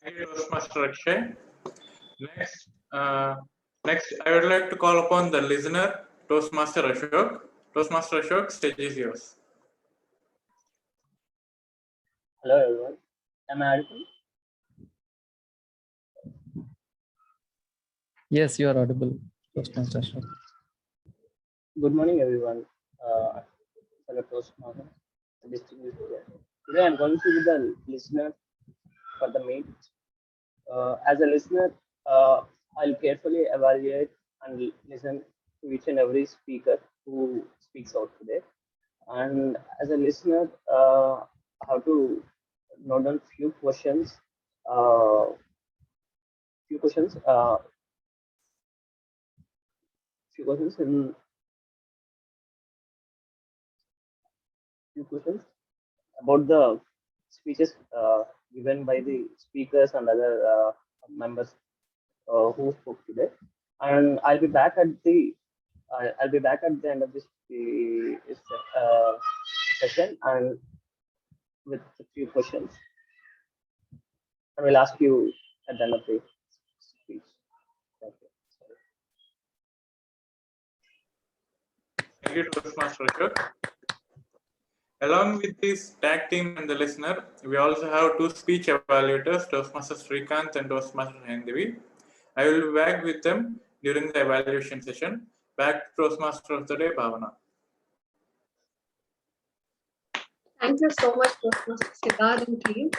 Thank you, Toastmaster Akshay. Next, I would like to call upon the listener, Toastmaster Ashok. Toastmaster Ashok, stage is yours. Hello everyone. Am I audible? Yes, you are audible, Toastmaster Ashok. Good morning everyone. Fellow Toastmaster, distinguished guest. Today I'm going to be the listener for the meet. As a listener, I'll carefully evaluate and listen to each and every speaker who speaks out today. And as a listener, I have to note down few questions. Few questions. Few questions in few questions about the speeches given by the speakers and other members who spoke today. And I'll be back at the end of this session and with a few questions. I will ask you at the end of the speech. Thank you. Thank you, Toastmaster Ashok. Along with this tag team and the listener, we also have two speech evaluators, Toastmaster Srikanth and Toastmaster Hendevi. I will be back with them during the evaluation session. Back to Toastmaster of the day, Bhavana. Thank you so much, Toastmaster Siddharth and team.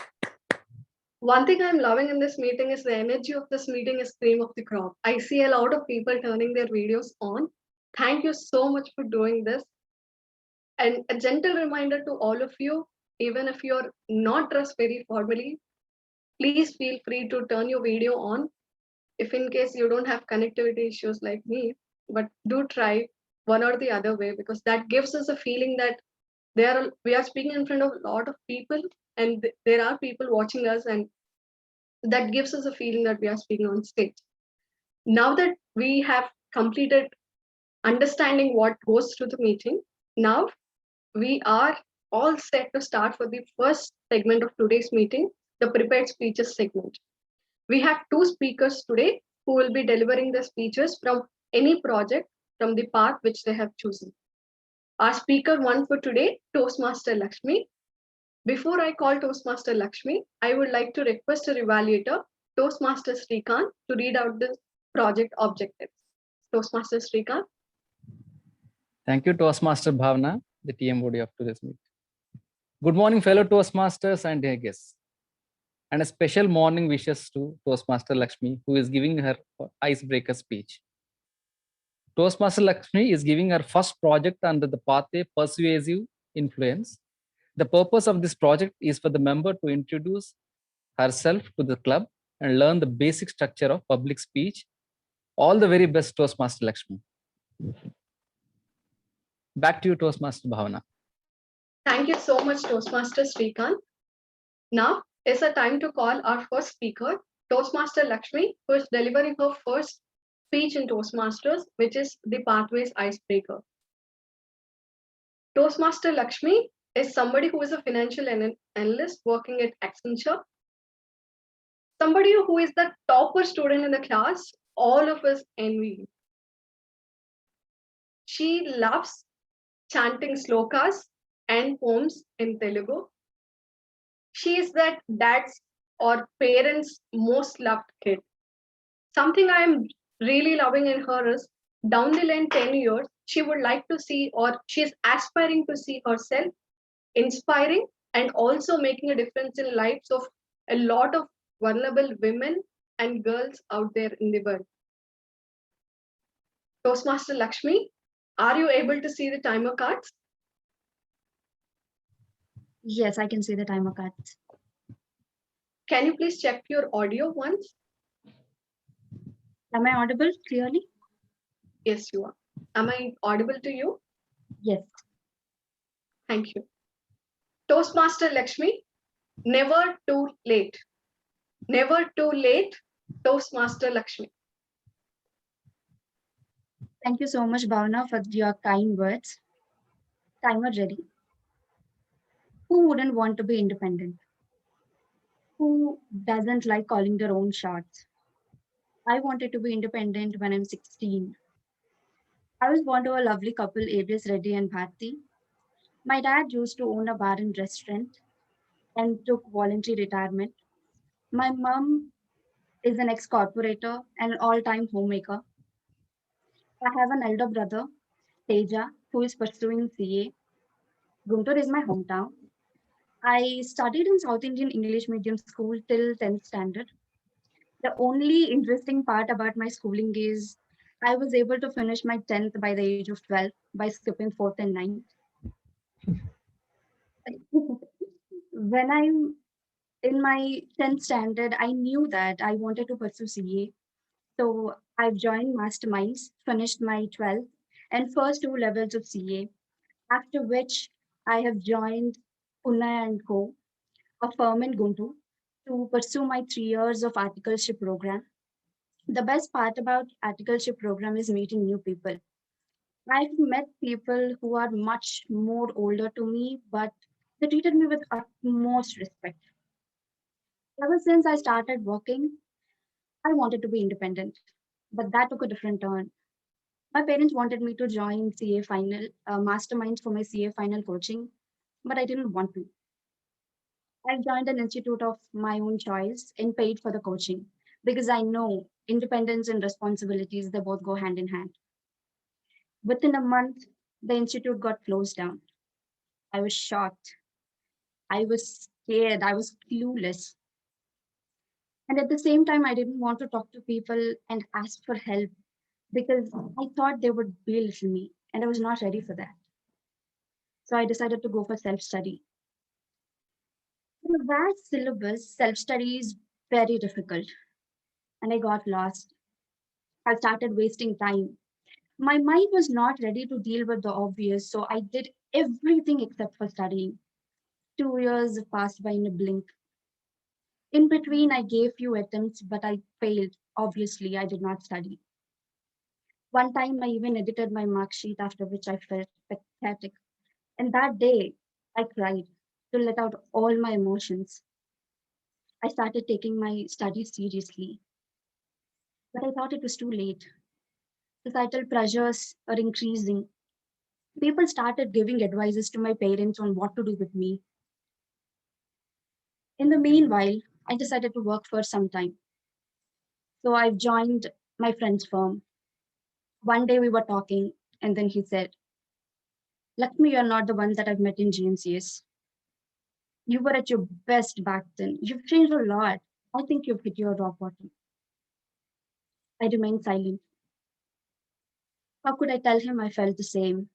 One thing I'm loving in this meeting is the energy of this meeting is cream of the crop. I see a lot of people turning their videos on. Thank you so much for doing this. And a gentle reminder to all of you, even if you're not dressed very formally, please feel free to turn your video on. If in case you don't have connectivity issues like me, but do try one or the other way, because that gives us a feeling that we are speaking in front of a lot of people and there are people watching us, and that gives us a feeling that we are speaking on stage. Now that we have completed understanding what goes through the meeting, now we are all set to start for the first segment of today's meeting, the prepared speeches segment. We have two speakers today who will be delivering the speeches from any project from the path which they have chosen. Our speaker one for today, Toastmaster Lakshmi. Before I call Toastmaster Lakshmi, I would like to request a evaluator, Toastmaster Srikanth, to read out the project objectives. Toastmaster Srikanth. Thank you, Toastmaster Bhavana, the TM body of today's meeting. Good morning, fellow Toastmasters and their guests. And a special morning wishes to Toastmaster Lakshmi, who is giving her icebreaker speech. Toastmaster Lakshmi is giving her first project under the pathway Persuasive Influence. The purpose of this project is for the member to introduce herself to the club and learn the basic structure of public speech. All the very best, Toastmaster Lakshmi. Back to you, Toastmaster Bhavana. Thank you so much, Toastmaster Srikanth. Now is the time to call our first speaker, Toastmaster Lakshmi, who is delivering her first speech in Toastmasters, which is the Pathways Icebreaker. Toastmaster Lakshmi is somebody who is a financial analyst working at Accenture. Somebody who is the topper student in the class, all of us envy. She loves chanting slokas and poems in Telugu. She is that dad's or parents' most loved kid. Something I am really loving in her is down the line 10 years, she would like to see, or she's aspiring to see herself inspiring and also making a difference in lives of a lot of vulnerable women and girls out there in the world. Toastmaster Lakshmi, are you able to see the timer cards? Yes, I can see the timer cards. Can you please check your audio once? Am I audible clearly? Yes, you are. Am I audible to you? Yes. Thank you. Toastmaster Lakshmi, never too late. Never too late, Toastmaster Lakshmi. Thank you so much, Bhavana, for your kind words. Timer ready. Who wouldn't want to be independent? Who doesn't like calling their own shots? I wanted to be independent when I'm 16. I was born to a lovely couple, ABS Reddy and Bharti. My dad used to own a bar and restaurant and took voluntary retirement. My mom is an ex-corporator and an all-time homemaker. I have an elder brother, Teja, who is pursuing CA. Guntur is my hometown. I studied in South Indian English medium school till 10th standard. The only interesting part about my schooling is I was able to finish my 10th by the age of 12 by skipping 4th and 9th. When I'm in my 10th standard, I knew that I wanted to pursue CA. So I've joined Masterminds, finished my 12th and first 2 levels of CA, after which I have joined Pune and Co, a firm in Guntur, to pursue my 3 years of articleship program. The best part about articleship program is meeting new people. I've met people who are much more older to me, but they treated me with utmost respect. Ever since I started working, I wanted to be independent, but that took a different turn. My parents wanted me to join CA final, masterminds for my CA final coaching, but I didn't want to. I joined an institute of my own choice and paid for the coaching because I know independence and responsibilities, they both go hand in hand. Within a month, the institute got closed down. I was shocked. I was scared. I was clueless. And at the same time, I didn't want to talk to people and ask for help because I thought they would belittle me and I was not ready for that. So I decided to go for self study. In a vast syllabus, self study is very difficult and I got lost. I started wasting time. My mind was not ready to deal with the obvious, so I did everything except for studying. 2 years passed by in a blink. In between, I gave few attempts, but I failed. Obviously, I did not study. One time, I even edited my mark sheet, after which I felt pathetic. And that day, I cried to let out all my emotions. I started taking my studies seriously, but I thought it was too late. Societal pressures are increasing. People started giving advices to my parents on what to do with me. In the meanwhile, I decided to work for some time. So I've joined my friend's firm. One day we were talking, and then he said, Lakshmi, you're not the one that I've met in GNCS. You were at your best back then. You've changed a lot. I think you've hit your rock bottom. I remained silent. How could I tell him I felt the same?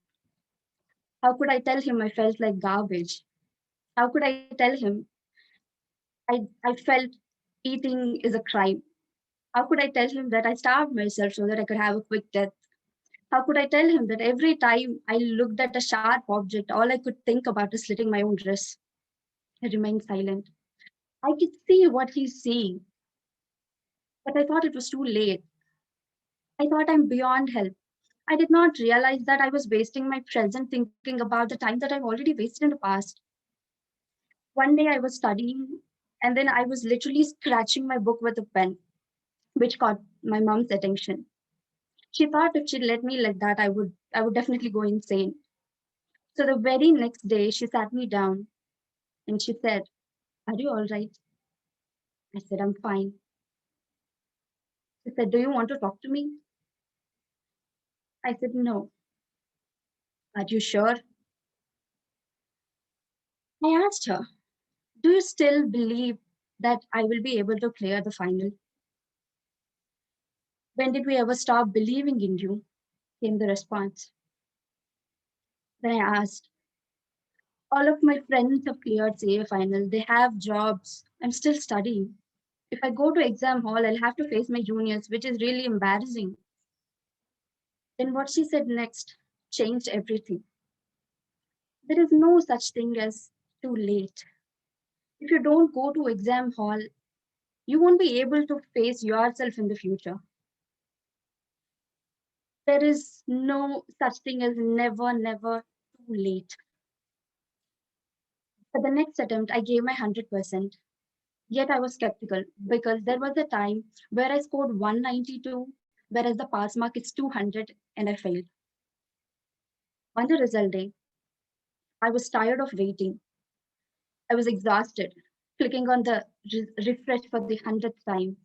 How could I tell him I felt like garbage? How could I tell him I felt eating is a crime? How could I tell him that I starved myself so that I could have a quick death? How could I tell him that every time I looked at a sharp object, all I could think about is slitting my own wrist? I remained silent. I could see what he's seeing, but I thought it was too late. I thought I'm beyond help. I did not realize that I was wasting my present thinking about the time that I've already wasted in the past. One day I was studying, and then I was literally scratching my book with a pen, which caught my mom's attention. She thought if she'd let me like that, I would definitely go insane. So the very next day, she sat me down and she said, Are you all right? I said, I'm fine. She said, Do you want to talk to me? I said, No. Are you sure? I asked her, Do you still believe that I will be able to clear the final? When did we ever stop believing in you? Came the response. Then I asked, All of my friends have cleared CA final. They have jobs. I'm still studying. If I go to exam hall, I'll have to face my juniors, which is really embarrassing. Then what she said next changed everything. There is no such thing as too late. If you don't go to exam hall, you won't be able to face yourself in the future. There is no such thing as never too late. For the next attempt, I gave my 100%. Yet I was skeptical because there was a time where I scored 192, whereas the pass mark is 200, and I failed. On the result day, I was tired of waiting. I was exhausted, clicking on the refresh for the 100th time.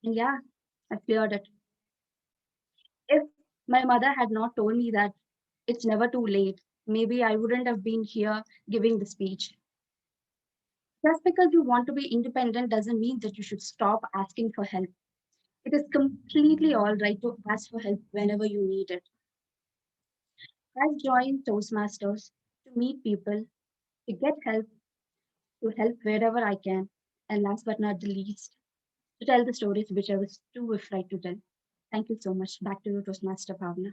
And yeah, I cleared it. If my mother had not told me that it's never too late, maybe I wouldn't have been here giving the speech. Just because you want to be independent doesn't mean that you should stop asking for help. It is completely all right to ask for help whenever you need it. I've joined Toastmasters to meet people, to get help, to help wherever I can, and last but not the least, to tell the stories which I was too afraid to tell. Thank you so much. Back to you, Toastmaster Bhavna.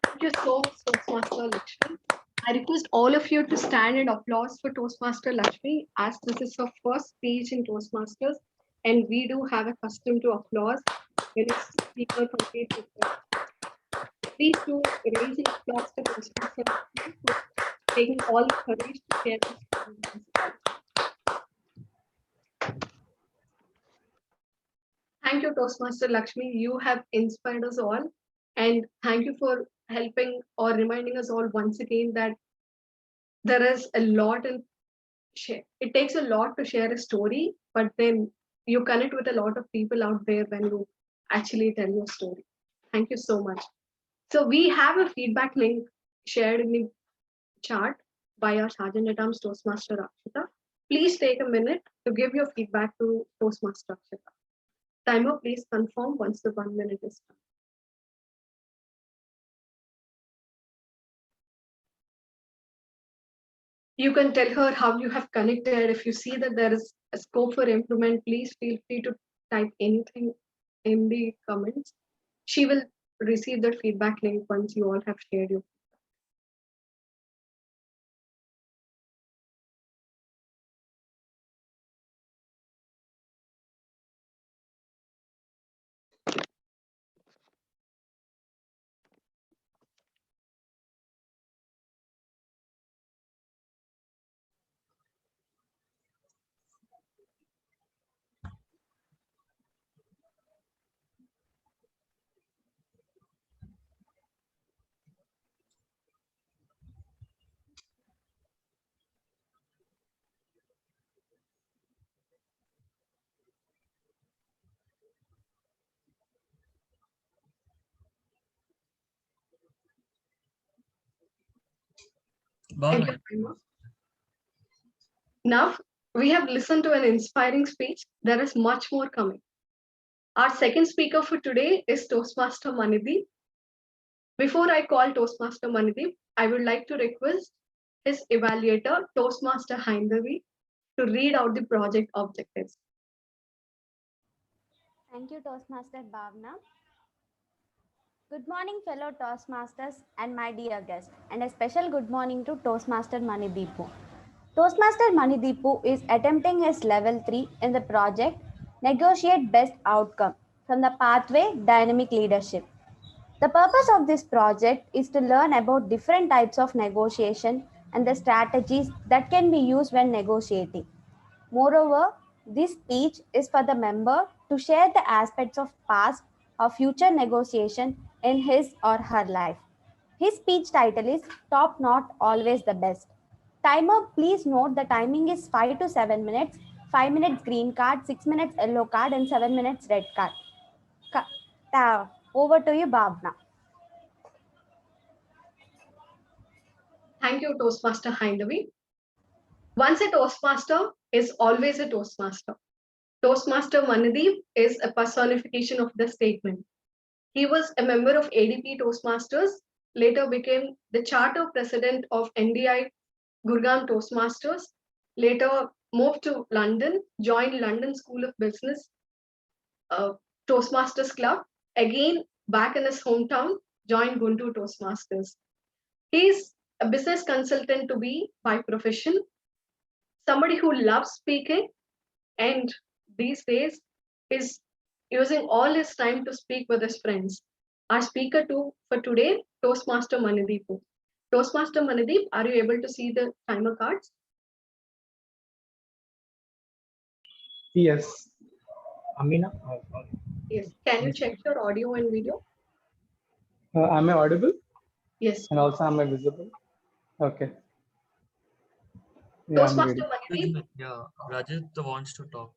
Thank you so much, Toastmaster Lakshmi. I request all of you to stand and applause for Toastmaster Lakshmi, as this is her first speech in Toastmasters, and we do have a custom to applause when a speaker completes his speech. Please do raise an applause to Toastmaster Lakshmi for taking all the courage to share this story with us all. Thank you, Toastmaster Lakshmi. You have inspired us all. And thank you for helping or reminding us all once again that there is a lot in share. It takes a lot to share a story, but then you connect with a lot of people out there when you actually tell your story. Thank you so much. So we have a feedback link shared in the chat by our Sergeant at Arms Toastmaster Akshita. Please take a minute to give your feedback to Toastmaster Akshita. Timer, please confirm once the 1 minute is done. You can tell her how you have connected. If you see that there is a scope for improvement, please feel free to type anything in the comments. She will receive that feedback link once you all have shared your. Thank you, Timer. Now we have listened to an inspiring speech. There is much more coming. Our second speaker for today is Toastmaster Manideep. Before I call Toastmaster Manideep, I would like to request his evaluator, Toastmaster Haindavi, to read out the project objectives. Thank you, Toastmaster Bhavna. Good morning, fellow Toastmasters and my dear guest, and a special good morning to Toastmaster Manideepu. Toastmaster Manideepu is attempting his level 3 in the project Negotiate Best Outcome from the Pathway Dynamic Leadership. The purpose of this project is to learn about different types of negotiation and the strategies that can be used when negotiating. Moreover, this speech is for the member to share the aspects of past or future negotiation in his or her life. His speech title is Top Not Always the Best. Timer, please note the timing is 5 to 7 minutes, 5 minutes green card, 6 minutes yellow card, and 7 minutes red card. Over to you, Bhavna. Thank you, Toastmaster Haindavi. Once a Toastmaster is always a Toastmaster. Toastmaster Manideep is a personification of the statement. He was a member of ADP Toastmasters, later became the charter president of NDI Gurgaon Toastmasters, later moved to London, joined London School of Business Toastmasters Club, again back in his hometown, joined Guntur Toastmasters. He's a business consultant to be by profession, somebody who loves speaking, and these days is using all his time to speak with his friends. Our speaker for today, Toastmaster Manideep. Toastmaster Manideep, are you able to see the timer cards? Yes. Amina? Yes. Can you check your audio and video? Am I audible? Yes. And also, am I visible? Okay. Yeah, I'm ready. Toastmaster Manideep, Yeah, Rajat wants to talk.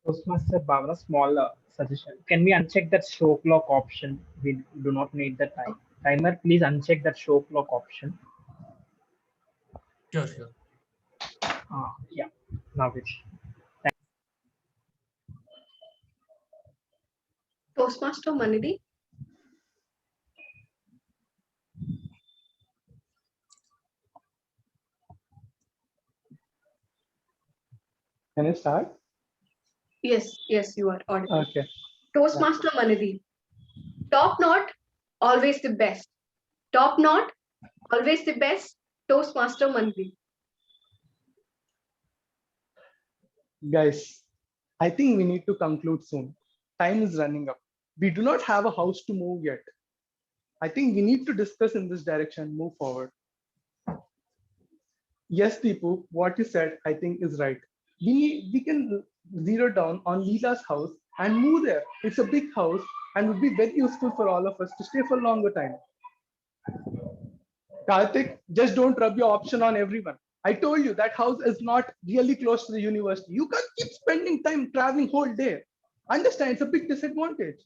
Toastmaster Bhavna, small suggestion. Can we uncheck that show clock option? We do not need the timer. Please uncheck that show clock option. Sure, sure. Yeah. Now it's. Toastmaster Manideep. Can I start? Yes, yes, you are audible. Okay. Toastmaster Manideep. Top knot, always the best. Top knot, always the best. Toastmaster Manideep. Guys, I think we need to conclude soon. Time is running up. We do not have a house to move yet. I think we need to discuss in this direction, move forward. Yes, Deepu, what you said, I think is right. We can zero down on Leela's house and move there. It's a big house and would be very useful for all of us to stay for a longer time. Karthik, just don't rub your option on everyone. I told you that house is not really close to the university. You can't keep spending time traveling whole day. Understand, it's a big disadvantage.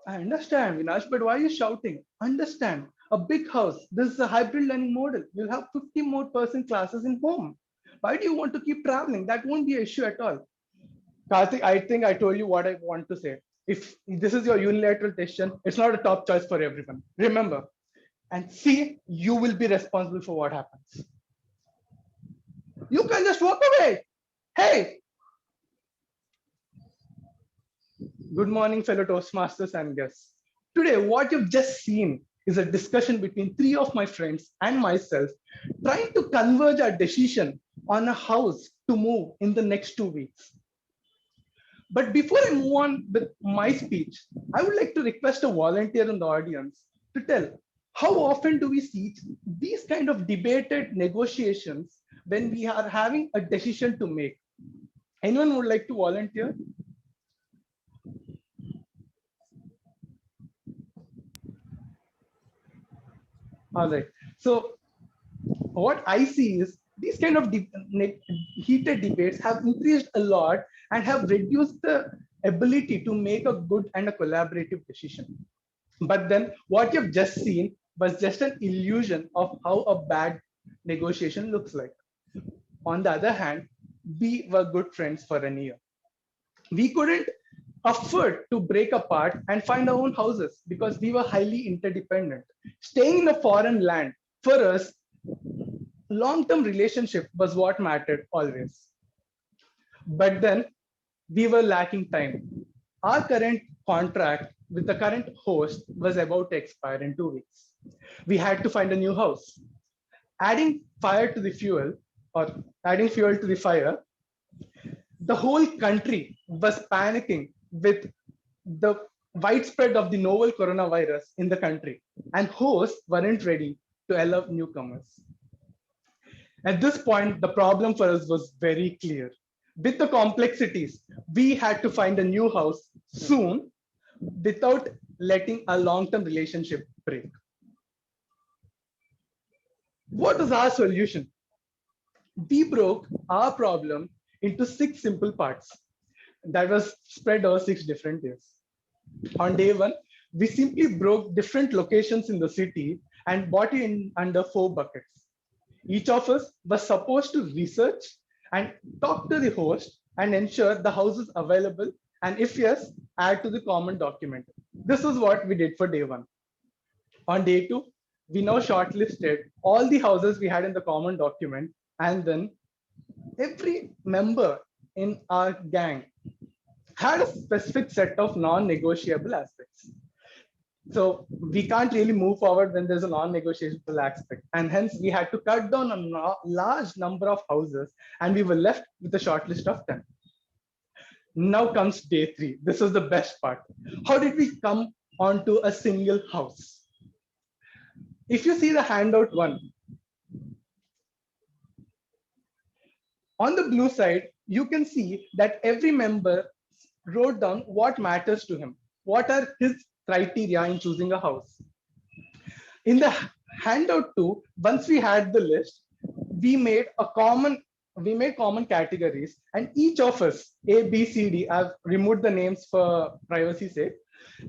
I understand, Vinash, but why are you shouting? Understand, a big house. This is a hybrid learning model. You'll have 50 more person classes in home. Why do you want to keep traveling? That won't be an issue at all. Karthik, I think I told you what I want to say. If this is your unilateral decision, it's not a top choice for everyone. Remember, and see, you will be responsible for what happens. You can just walk away. Hey! Good morning, fellow Toastmasters and guests. Today, what you've just seen is a discussion between three of my friends and myself, trying to converge our decision on a house to move in the next 2 weeks. But before I move on with my speech, I would like to request a volunteer in the audience to tell how often do we see these kind of debated negotiations when we are having a decision to make? Anyone would like to volunteer? All right. So what I see is these kind of heated debates have increased a lot and have reduced the ability to make a good and a collaborative decision. But then what you've just seen was just an illusion of how a bad negotiation looks like. On the other hand, we were good friends for a year. We couldn't afford to break apart and find our own houses because we were highly interdependent. Staying in a foreign land, for us, long-term relationship was what mattered always. But then we were lacking time. Our current contract with the current host was about to expire in 2 weeks. We had to find a new house. Adding fire to the fuel or adding fuel to the fire, the whole country was panicking with the widespread of the novel coronavirus in the country, and hosts weren't ready to allow newcomers. At this point, the problem for us was very clear. With the complexities, we had to find a new house soon without letting a long-term relationship break. What was our solution? We broke our problem into 6 simple parts that was spread over 6 different days. On day 1, we simply broke different locations in the city and bought it in under 4 buckets. Each of us was supposed to research and talk to the host and ensure the house is available, and if yes, add to the common document. This is what we did for day 1. On day 2, we now shortlisted all the houses we had in the common document, and then every member in our gang had a specific set of non-negotiable aspects. So we can't really move forward when there's a non-negotiable aspect. And hence we had to cut down on a large number of houses, and we were left with a short list of 10. Now comes day 3. This was the best part. How did we come onto a single house? If you see the handout 1, On the blue side, you can see that every member wrote down what matters to him. What are his criteria in choosing a house? In the handout too, once we had the list, we made common categories, and each of us, A, B, C, D, I've removed the names for privacy sake,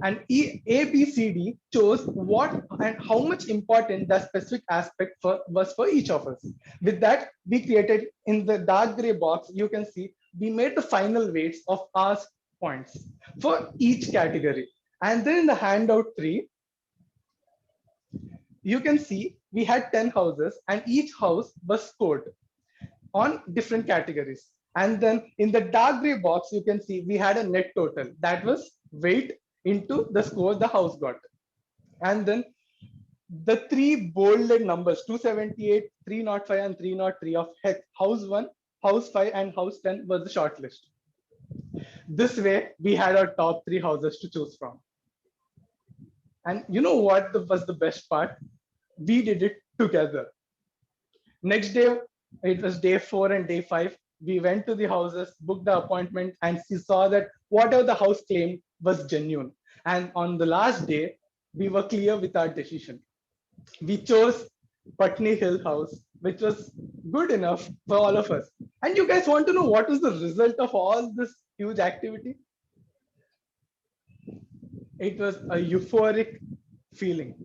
and A, B, C, D chose what and how much important the specific aspect was for each of us. With that, we created in the dark gray box, you can see we made the final weights of our points for each category. And then in the handout 3, you can see we had 10 houses and each house was scored on different categories. And then in the dark gray box, you can see we had a net total that was weight into the score the house got. And then the 3 bolded numbers, 278, 305, and 303 of house 1, house 5, and house 10 was the short list. This way, we had our top 3 houses to choose from. And you know what was the best part? We did it together. Next day, it was day 4 and day 5. We went to the houses, booked the appointment, and we saw that whatever the house claimed was genuine. And on the last day, we were clear with our decision. We chose Putney Hill House, which was good enough for all of us. And you guys want to know what was the result of all this huge activity? It was a euphoric feeling.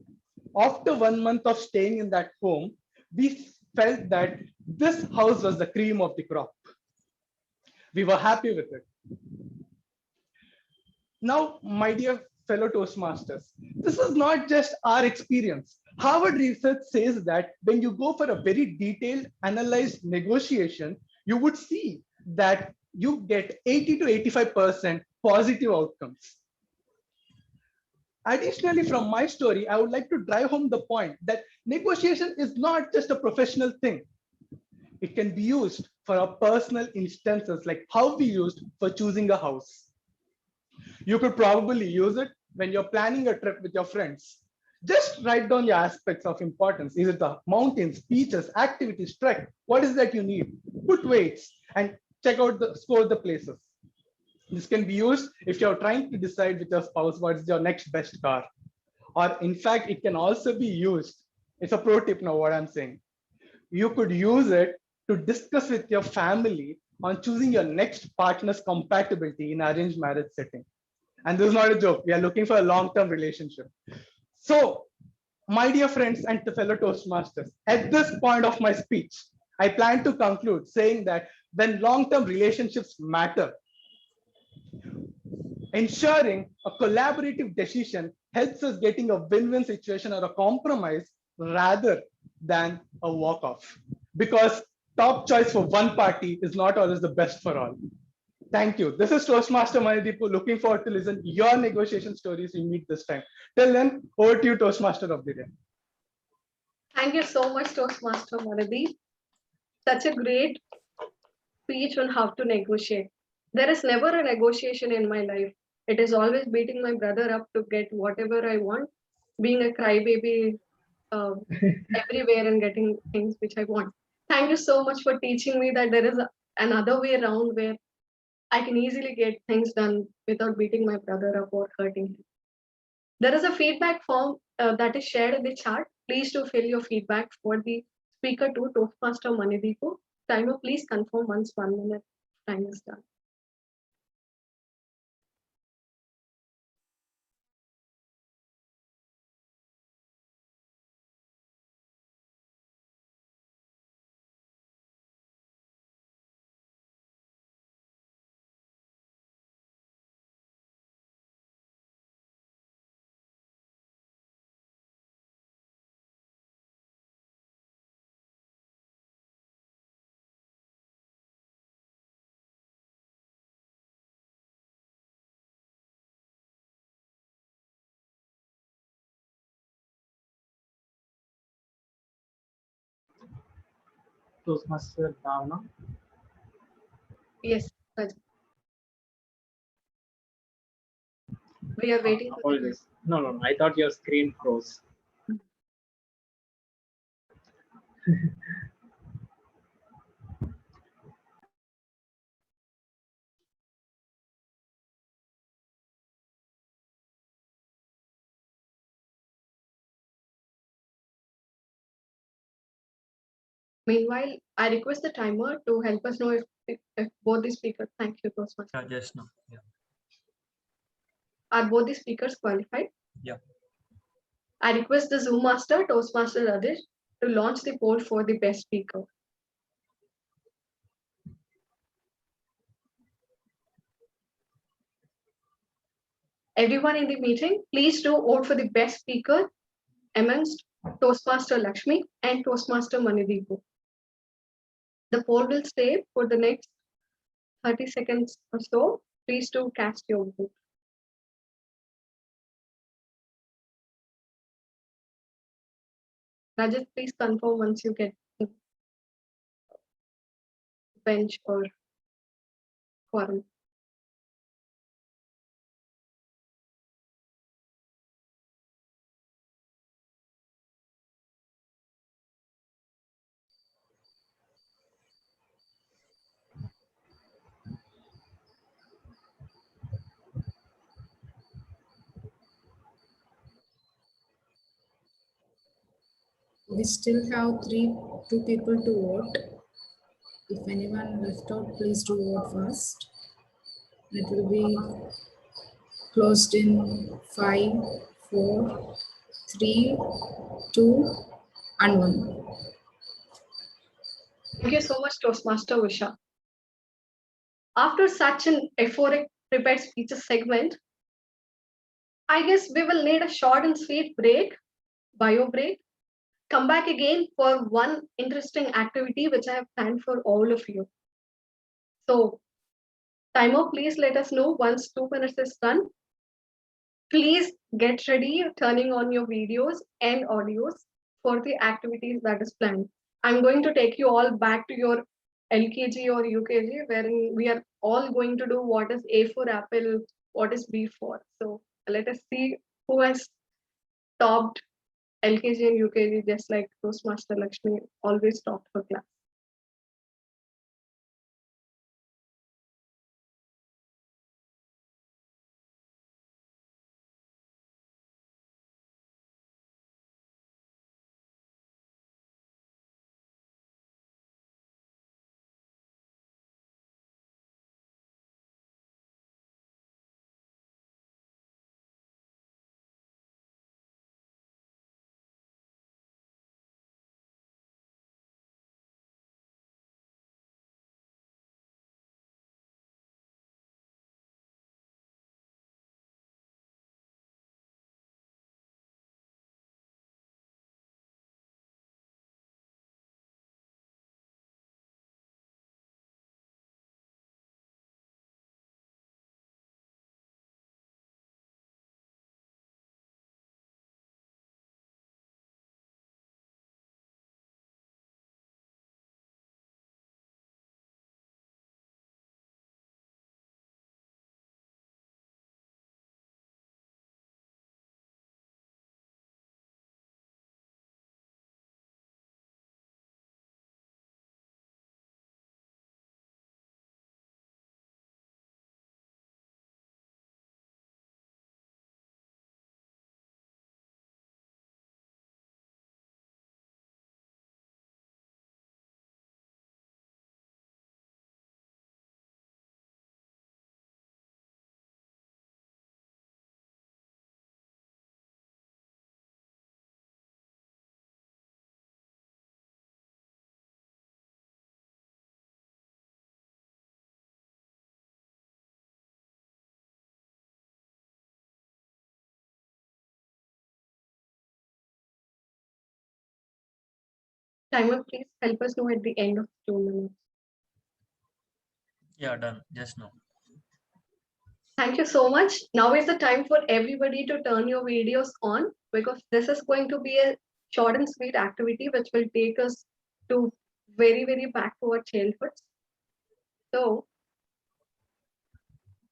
After 1 month of staying in that home, we felt that this house was the cream of the crop. We were happy with it. Now, my dear fellow Toastmasters, this is not just our experience. Harvard research says that when you go for a very detailed, analyzed negotiation, you would see that you get 80 to 85% positive outcomes. Additionally, from my story, I would like to drive home the point that negotiation is not just a professional thing. It can be used for our personal instances, like how we used for choosing a house. You could probably use it when you're planning a trip with your friends. Just write down your aspects of importance. Is it the mountains, beaches, activities, trek? What is that you need? Put weights and score the places. This can be used if you're trying to decide with your spouse what is your next best car. Or in fact, it can also be used. It's a pro tip now what I'm saying. You could use it to discuss with your family on choosing your next partner's compatibility in arranged marriage setting. And this is not a joke. We are looking for a long-term relationship. So, my dear friends and fellow Toastmasters, at this point of my speech, I plan to conclude saying that when long-term relationships matter, ensuring a collaborative decision helps us getting a win-win situation or a compromise rather than a walk-off. Because top choice for one party is not always the best for all. Thank you. This is Toastmaster Manideepu. Looking forward to listen to your negotiation stories we meet this time. Till then, over to you, Toastmaster of the day. Thank you so much, Toastmaster Manideep. Such a great speech on how to negotiate. There is never a negotiation in my life. It is always beating my brother up to get whatever I want, being a crybaby everywhere and getting things which I want. Thank you so much for teaching me that there is another way around where I can easily get things done without beating my brother up or hurting him. There is a feedback form that is shared in the chat. Please do fill your feedback for the speaker to Toastmaster Manideepu. Timer, please confirm once 1 minute time is done. Toastmaster Bhavna. Yes, Rajat. We are waiting for the Apologies. No. I thought your screen froze. Meanwhile, I request the timer to help us know if both the speakers, thank you, Toastmaster. Yeah, just now. Yeah. Are both the speakers qualified? Yeah. I request the Zoom master, Toastmaster Radish, to launch the poll for the best speaker. Everyone in the meeting, please do vote for the best speaker amongst Toastmaster Lakshmi and Toastmaster Manideepu. The poll will stay for the next 30 seconds or so. Please do cast your vote. Rajat, please confirm once you get the bench or quorum. We still have two people to vote. If anyone left out, please do vote first. It will be closed in 5, 4, 3, 2, and 1. Thank you so much, Toastmaster Usha. After such an euphoric prepared speeches segment, I guess we will need a short and sweet break, bio break. Come back again for one interesting activity which I have planned for all of you. So, timer, please let us know once 2 minutes is done. Please get ready, turning on your videos and audios for the activities that is planned. I'm going to take you all back to your LKG or UKG, wherein we are all going to do what is A for apple, what is B for. So let us see who has topped LKG and UKG, just like Toastmaster Lakshmi always topped her class. Timer, please help us know at the end of 2 minutes. Yeah, done. Just now. Thank you so much. Now is the time for everybody to turn your videos on, because this is going to be a short and sweet activity which will take us to very, very back to our childhood. So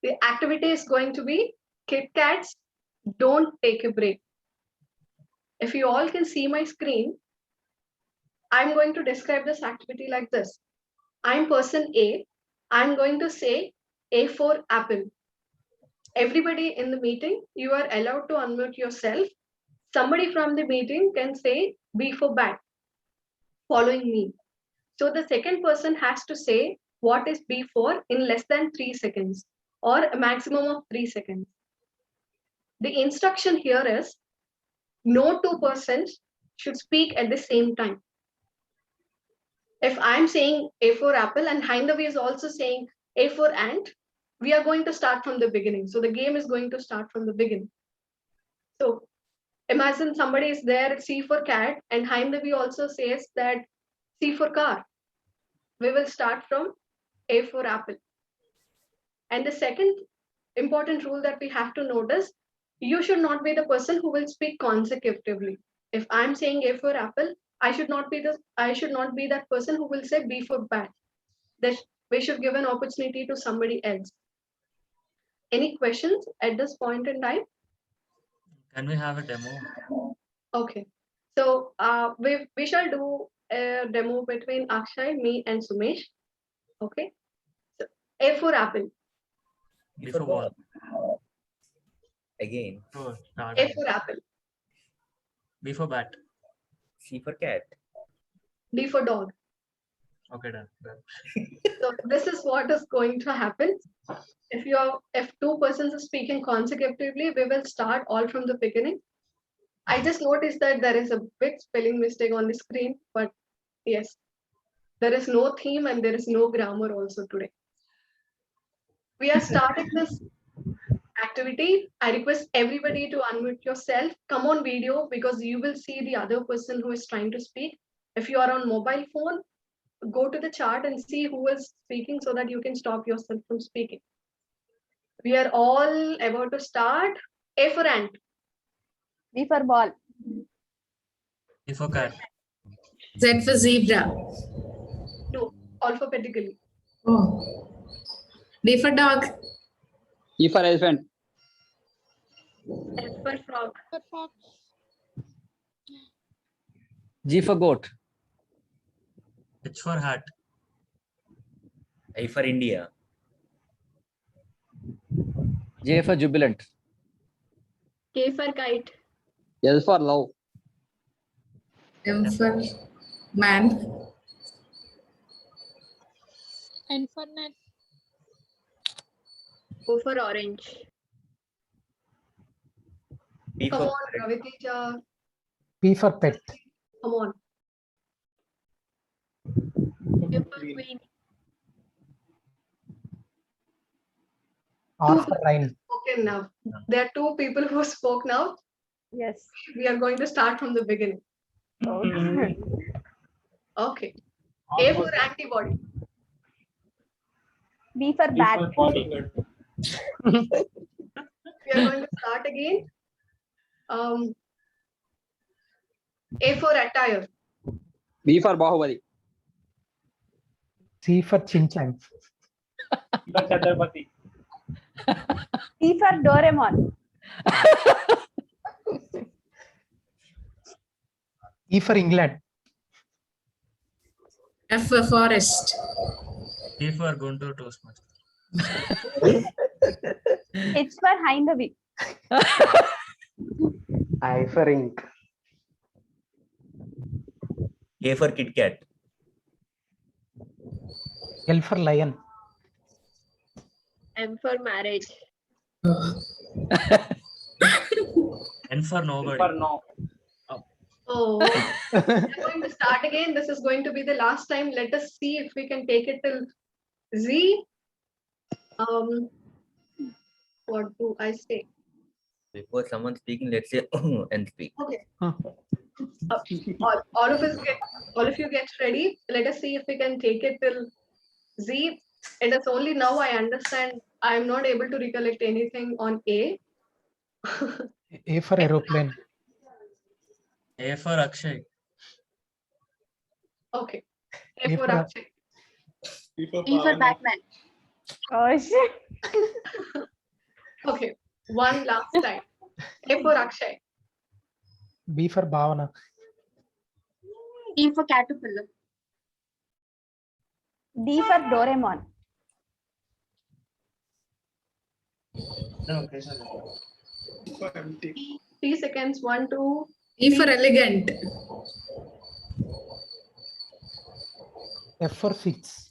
the activity is going to be Kit Kats Don't Take a Break. If you all can see my screen, I'm going to describe this activity like this. I'm person A. I'm going to say A for apple. Everybody in the meeting, you are allowed to unmute yourself. Somebody from the meeting can say B for bat, following me. So the second person has to say what is B for in less than 3 seconds or a maximum of 3 seconds. The instruction here is no two persons should speak at the same time. If I'm saying A for apple and Hindavi is also saying A for ant, we are going to start from the beginning. So the game is going to start from the beginning. So imagine somebody is there, C for cat, and Hindavi also says that C for car. We will start from A for apple. And the second important rule that we have to notice, you should not be the person who will speak consecutively. If I'm saying A for apple, I should not be that person who will say B for bat. That we should give an opportunity to somebody else. Any questions at this point in time? Can we have a demo? Okay. So we shall do a demo between Akshay, me, and Sumesh. Okay. So A for apple. B for ball. Again. Oh, start. A for apple. B for bat. C for cat. D for dog. Okay, done. So this is what is going to happen. If two persons are speaking consecutively, we will start all from the beginning. I just noticed that there is a big spelling mistake on the screen, but yes, there is no theme and there is no grammar also today. We are starting this activity. I request everybody to unmute yourself. Come on video because you will see the other person who is trying to speak. If you are on mobile phone, go to the chart and see who is speaking so that you can stop yourself from speaking. We are all about to start. A for ant. B for ball. B for cat. Z for zebra. No, alphabetically. Oh. D for dog. E for elephant. F for frog. G for goat. H for hat. I for India. J for jubilant. K for kite. L for love. M for man. N for net. O for orange. P Come for on, Ravitija. P for pet. Come on. Q for queen. R for rain. Okay, now. There are two people who spoke now. Yes. We are going to start from the beginning. Okay. Okay. A for antibody. B for bat. We are going to start again. A for attire. B for Bahubali. C for Chinchan. E for Doraemon. E for England. F for forest. T for Guntur Toastmaster. H for Hindavi. I for ink. A for Kit Kat. L for lion. M for marriage. N for nobody. no. Oh, we are going to start again. This is going to be the last time. Let us see if we can take it till Z. What do I say? Before someone speaking, let's say and speak. Okay. All of you get ready. Let us see if we can take it till Z. It is only now I understand I am not able to recollect anything on A. A for aeroplane. A for Akshay. Okay. A A for for- Akshay. E for Batman. Oh shit. Okay. One last time. A for Akshay. B for Bhavana. E for caterpillar. D for Doraemon. Okay. 3 seconds. 1, 2. E for elegant. F for fix.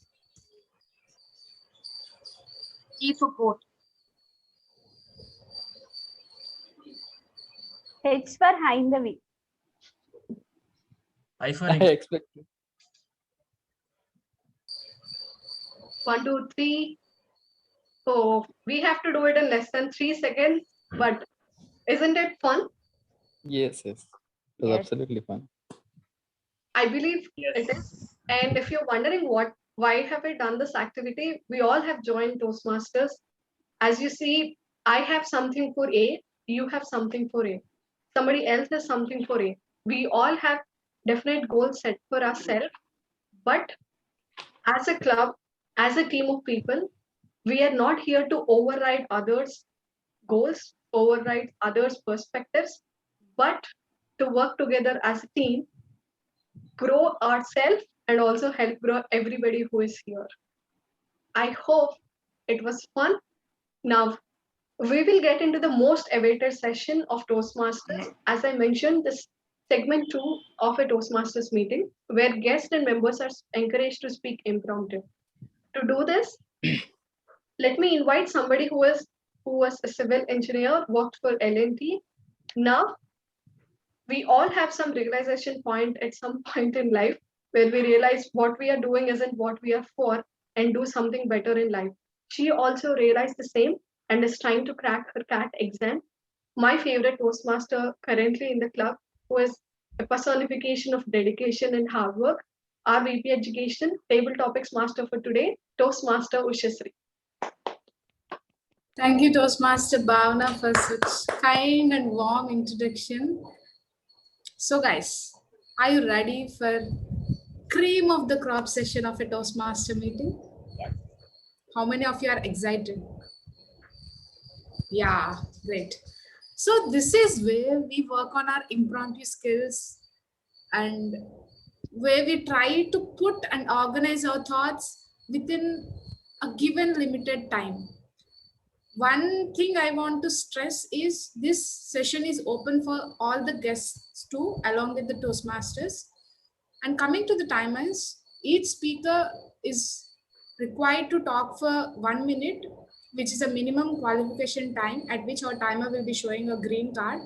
G for goat. H for Hindavi. I for I X. expected. 1, 2, 3. So we have to do it in less than 3 seconds, but isn't it fun? Yes, yes. It was Yes. absolutely fun. I believe Yes. it is. And if you're wondering why have I done this activity, we all have joined Toastmasters. As you see, I have something for A, you have something for A. Somebody else has something for A. We all have definite goals set for ourselves, but as a club, as a team of people, we are not here to override others' goals, override others' perspectives, but to work together as a team, grow ourselves, and also help grow everybody who is here. I hope it was fun. Now, we will get into the most awaited session of Toastmasters. As I mentioned, this segment 2 of a Toastmasters meeting, where guests and members are encouraged to speak impromptu. To do this, let me invite somebody who was a civil engineer, worked for L&T. Now, we all have some realization point at some point in life where we realize what we are doing isn't what we are for and do something better in life. She also realized the same and is trying to crack her CAT exam. My favorite Toastmaster currently in the club, who is a personification of dedication and hard work, our VP Education, Table Topics Master for today, Toastmaster Ushasri. Thank you, Toastmaster Bhavna, for such kind and warm introduction. So, guys, are you ready for cream of the crop session of a Toastmaster meeting? Yes. How many of you are excited? Yeah, great. So this is where we work on our impromptu skills and where we try to put and organize our thoughts within a given limited time. One thing I want to stress is this session is open for all the guests too, along with the Toastmasters. And coming to the timers, each speaker is required to talk for 1 minute, which is a minimum qualification time at which our timer will be showing a green card.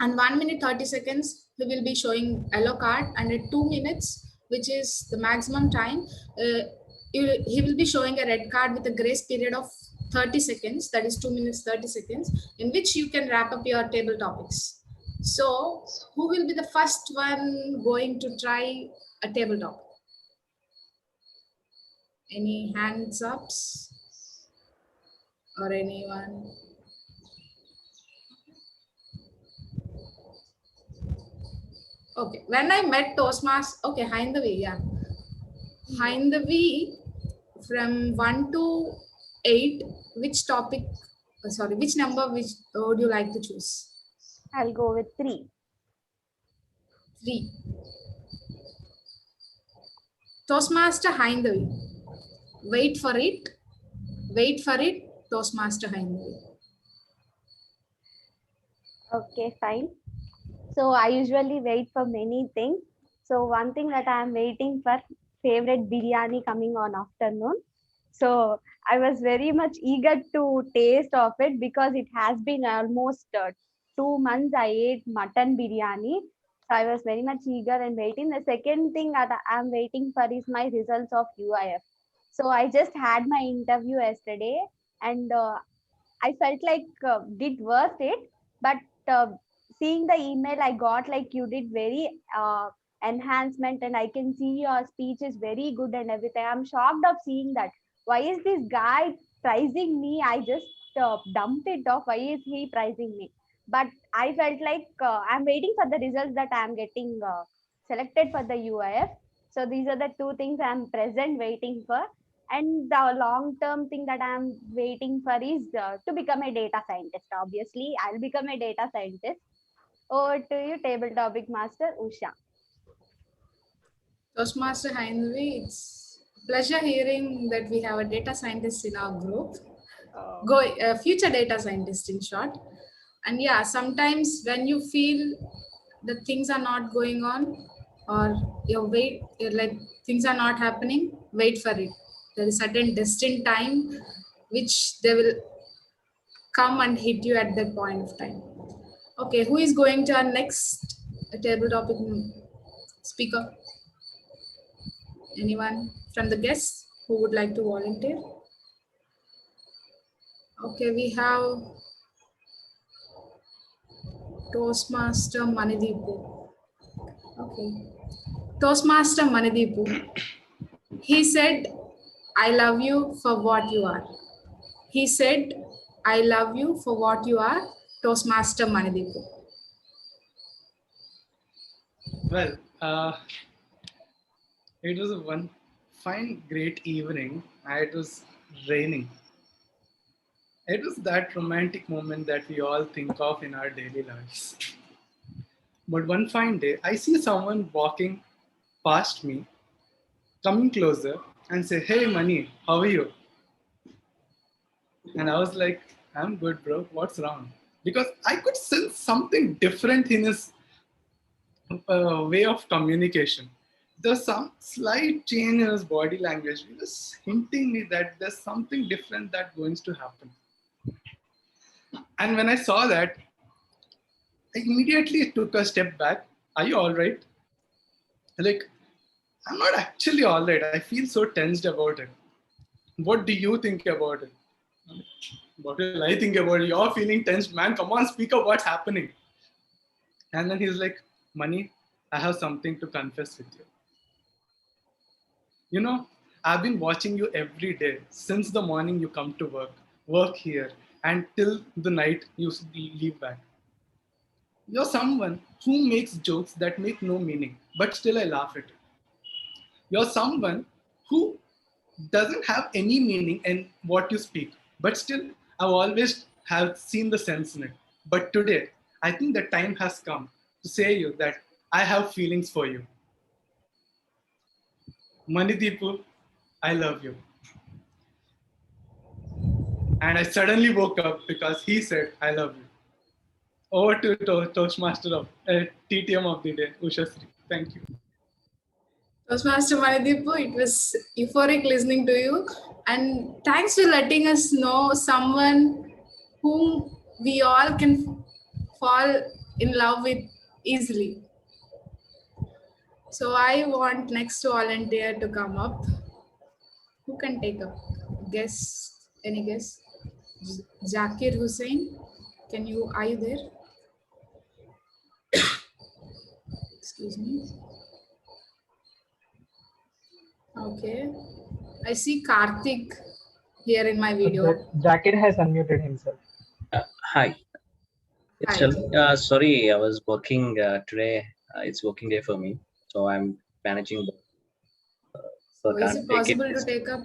And 1 minute 30 seconds, he will be showing yellow card. And at 2 minutes, which is the maximum time, he will be showing a red card with a grace period of 30 seconds, that is 2 minutes 30 seconds, in which you can wrap up your table topics. So who will be the first one going to try a table topic? Any hands ups or anyone? Okay, when I met Toastmasters, okay, Hindavi, yeah. Hindavi, from 1 to 8, which topic, which number would you like to choose? I'll go with 3. 3. Toastmaster Hindavi. Wait for it. Wait for it, Toastmaster Hindavi. Okay, fine. So I usually wait for many things. So one thing that I am waiting for, favorite biryani coming on afternoon. So I was very much eager to taste of it because it has been almost 2 months I ate mutton biryani. So I was very much eager and waiting. The second thing that I am waiting for is my results of UIF. So I just had my interview yesterday and I felt like did worth it, but seeing the email I got, like you did very enhancement and I can see your speech is very good and everything. I'm shocked of seeing that. Why is this guy pricing me? I just dumped it off. Why is he pricing me? But I felt like I'm waiting for the results that I'm getting selected for the UIF. So these are the two things I'm present waiting for. And the long-term thing that I'm waiting for is to become a data scientist. Obviously, I'll become a data scientist. Over to you, table topic master Usha. Toastmaster Hindavi, it's a pleasure hearing that we have a data scientist in our group. Future data scientist in short. And yeah, sometimes when you feel that things are not going on or you wait, you're like things are not happening, wait for it. There is certain destined time which they will come and hit you at that point of time. Okay, who is going to our next table topic speaker? Anyone from the guests who would like to volunteer? Okay, we have Toastmaster Manideepu. Okay. Toastmaster Manideepu. He said, I love you for what you are. He said, I love you for what you are, Toastmaster Manideepu. Well, it was one fine, great evening. It was raining. It was that romantic moment that we all think of in our daily lives. But one fine day, I see someone walking past me, coming closer, and say, "Hey, Mani, how are you?" And I was like, "I'm good, bro. What's wrong?" Because I could sense something different in his way of communication. There's some slight change in his body language. He was hinting me that there's something different that's going to happen. And when I saw that, I immediately took a step back. Are you all right? Like, I'm not actually all right. I feel so tensed about it. What do you think about it? What will I think about it? You're feeling tensed, man. Come on, speak up what's happening. And then he's like, Mani, I have something to confess with you. You know, I've been watching you every day since the morning you come to work here, and till the night you leave back. You're someone who makes jokes that make no meaning, but still I laugh at it. You're someone who doesn't have any meaning in what you speak, but still I've always have seen the sense in it. But today, I think the time has come to say you that I have feelings for you. Manideepu, I love you. And I suddenly woke up because he said, I love you. Over to Toastmaster of TTM of the day, Ushasri. Thank you. Toastmaster Manideepu, it was euphoric listening to you. And thanks for letting us know someone whom we all can fall in love with easily. So I want next volunteer to come up. Who can take up? Guess, any guess? Zakir Hussain, are you there? Excuse me. Okay. I see Karthik here in my video. Zakir has unmuted himself. Hi. Sorry, I was working today. It's working day for me, so I'm managing. So is it possible to take up?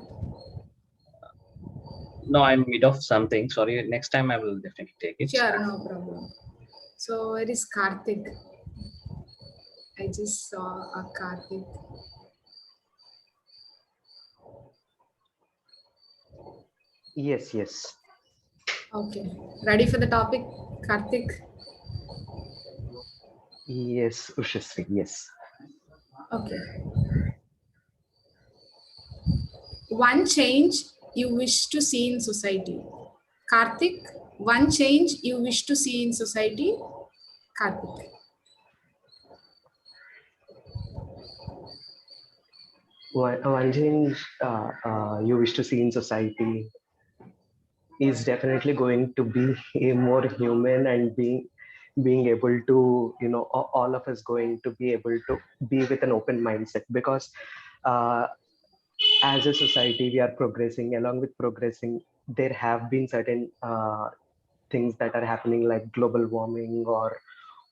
No, I'm mid of something. Sorry, next time I will definitely take it. Sure, no problem. So where is Karthik? I just saw a Karthik. Yes. Okay. Ready for the topic, Karthik? Yes, Ushasri, yes. Okay. One change you wish to see in society. Karthik, one change you wish to see in society. Karthik. One change you wish to see in society is definitely going to be a more human and being able to, all of us going to be able to be with an open mindset, because as a society we are progressing. Along with progressing, there have been certain things that are happening, like global warming or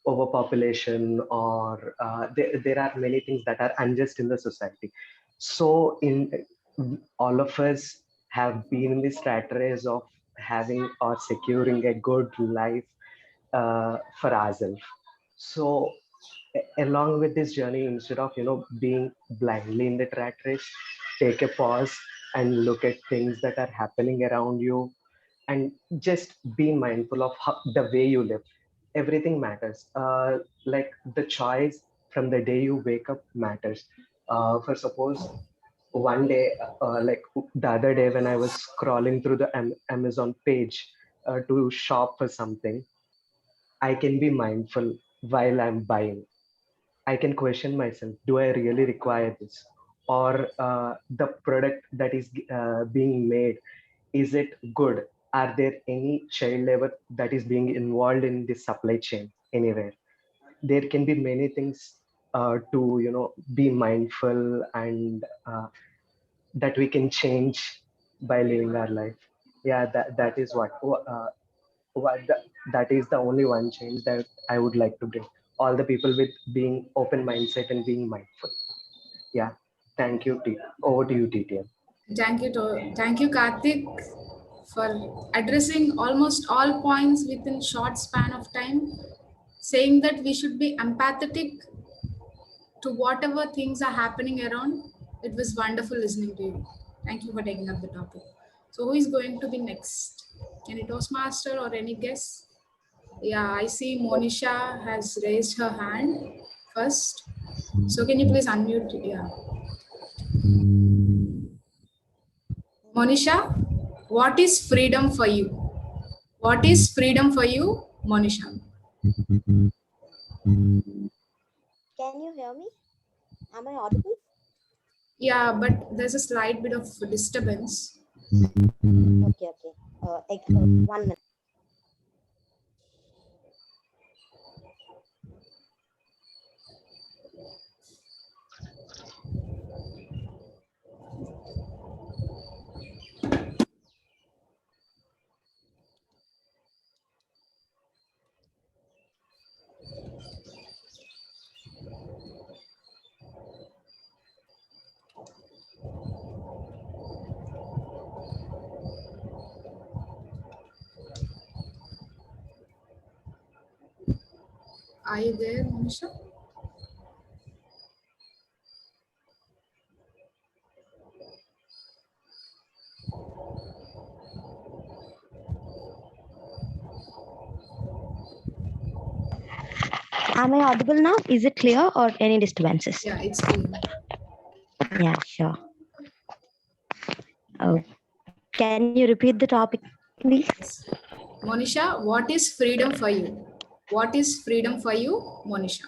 overpopulation, or there are many things that are unjust in the society. So all of us have been in this rat race of having or securing a good life for ourselves. So along with this journey, instead of being blindly in the rat race, take a pause and look at things that are happening around you, and just be mindful of the way you live. Everything matters. Like the choice from the day you wake up matters. For suppose one day, like the other day when I was scrolling through the Amazon page to shop for something, I can be mindful while I'm buying. I can question myself, do I really require this? Or the product that is being made, is it good? Are there any child labor that is being involved in the supply chain anywhere? There can be many things to, be mindful and that we can change by living our life. Yeah, that is that is the only one change that I would like to bring. All the people with being open mindset and being mindful. Yeah. Thank you, Over to you, TTM. Thank you, Karthik, for addressing almost all points within short span of time, saying that we should be empathetic to whatever things are happening around. It was wonderful listening to you. Thank you for taking up the topic. So who is going to be next? Any Toastmaster or any guest? Yeah, I see Monisha has raised her hand first. So can you please unmute? Yeah. Monisha, what is freedom for you? What is freedom for you, Monisha? Can you hear me? Am I audible? Yeah, but there's a slight bit of disturbance. Okay. 1 minute. Are you there, Monisha? Am I audible now? Is it clear or any disturbances? Yeah, it's clear. Yeah, sure. Oh, can you repeat the topic, please? Monisha, what is freedom for you? What is freedom for you, Monisha?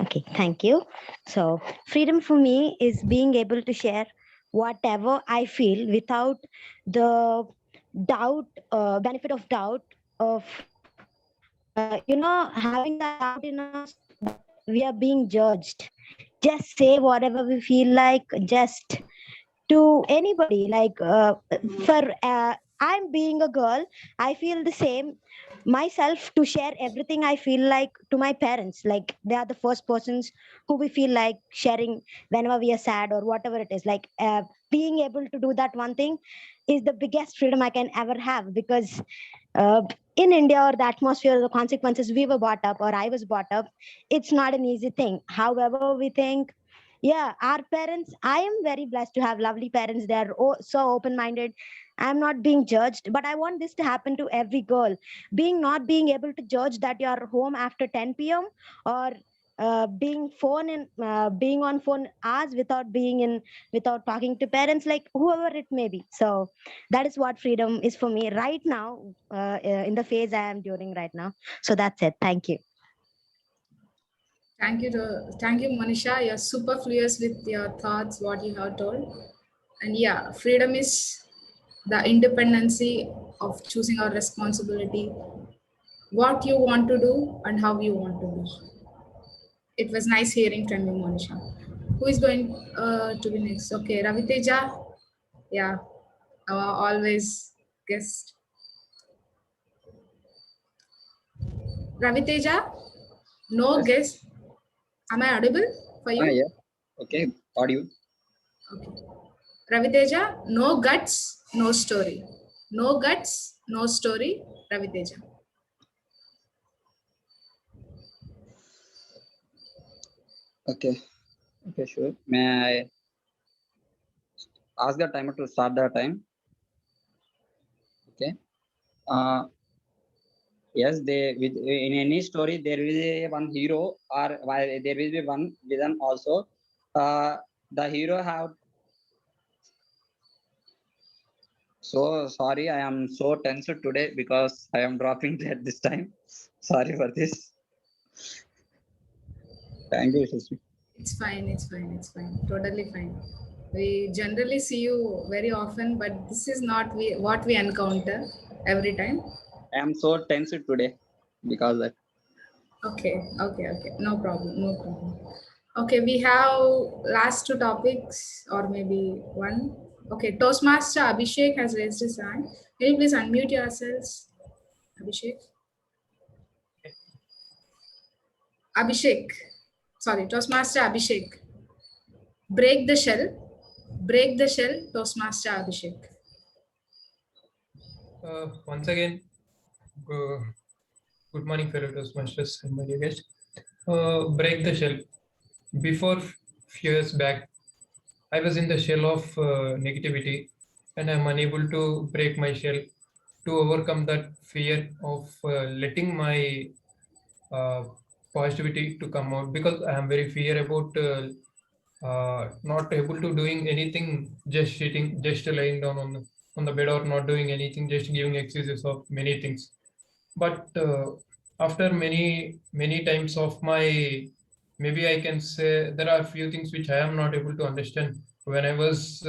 Okay, thank you. So, freedom for me is being able to share whatever I feel without the benefit of doubt of, having that doubt in us that we are being judged. Just say whatever we feel like, just to anybody. For I'm being a girl, I feel the same myself to share everything I feel like to my parents. Like they are the first persons who we feel like sharing whenever we are sad or whatever it is. Being able to do that one thing is the biggest freedom I can ever have, because uh, in India, or the atmosphere, the consequences we were brought up or I was brought up, it's not an easy thing. However, we think, yeah, our parents, I am very blessed to have lovely parents. They are so open minded. I'm not being judged, but I want this to happen to every girl. Not being able to judge that you're home after 10 p.m. or being on phone hours without talking to parents, like whoever it may be. So that is what freedom is for me right now, in the phase I am during right now. So that's it. Thank you. Thank you, Monisha. You're superfluous with your thoughts, what you have told. And yeah, freedom is the independency of choosing our responsibility, what you want to do and how you want to do. It was nice hearing from you, Monisha. Who is going to be next? Okay, Raviteja. Yeah, our always guest. Raviteja, no Yes. guest. Am I audible for you? Yeah. Okay. Audio. Okay. Raviteja, no guts, no story. No guts, no story, Raviteja. Okay. Okay, sure. May I ask the timer to start the time? Okay. Yes, in any story there will be one hero, or there will be one villain also. The hero have. So sorry, I am so tense today because I am dropping at this time. Sorry for this. Thank you, Shashmi. It's fine, it's fine, it's fine. Totally fine. We generally see you very often, but this is not what we encounter every time. I am so tense today because that. Okay, okay, okay. No problem, no problem. Okay, we have last two topics or maybe one. Okay, Toastmaster Abhishek has raised his hand. Can you please unmute yourselves, Abhishek? Abhishek, sorry, Toastmaster Abhishek. Break the shell, Toastmaster Abhishek. Once again, good morning, fellow Toastmasters and my dear guest. Break the shell. Before few years back, I was in the shell of negativity, and I'm unable to break my shell to overcome that fear of letting my positivity to come out, because I am very fear about not able to doing anything, just sitting, just lying down on the bed or not doing anything, just giving excuses of many things. But after many times of my, maybe I can say there are a few things which I am not able to understand when I was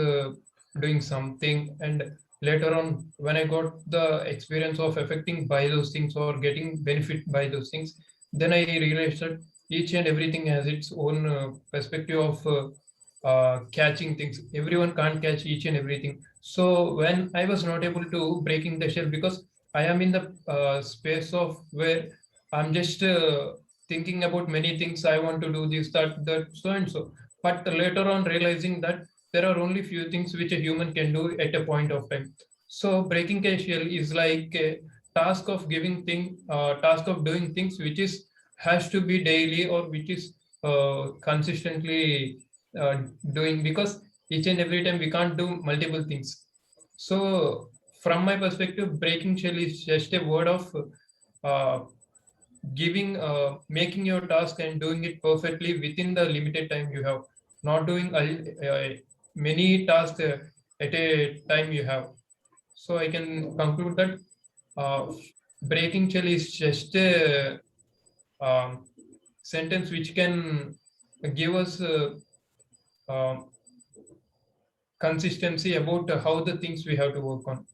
doing something, and later on when I got the experience of affecting by those things or getting benefit by those things, then I realized that each and everything has its own perspective of catching things. Everyone can't catch each and everything. So when I was not able to breaking the shell, because I am in the space of where I'm just thinking about many things. I want to do this, that, so and so. But later on, realizing that there are only few things which a human can do at a point of time. So breaking a shell is like a task of task of doing things which is has to be daily, or which is consistently doing, because each and every time we can't do multiple things. So from my perspective, breaking shell is just a word of uh, making your task and doing it perfectly within the limited time you have, not doing many tasks at a time you have. So I can conclude that breaking shell is just a sentence which can give us consistency about how the things we have to work on.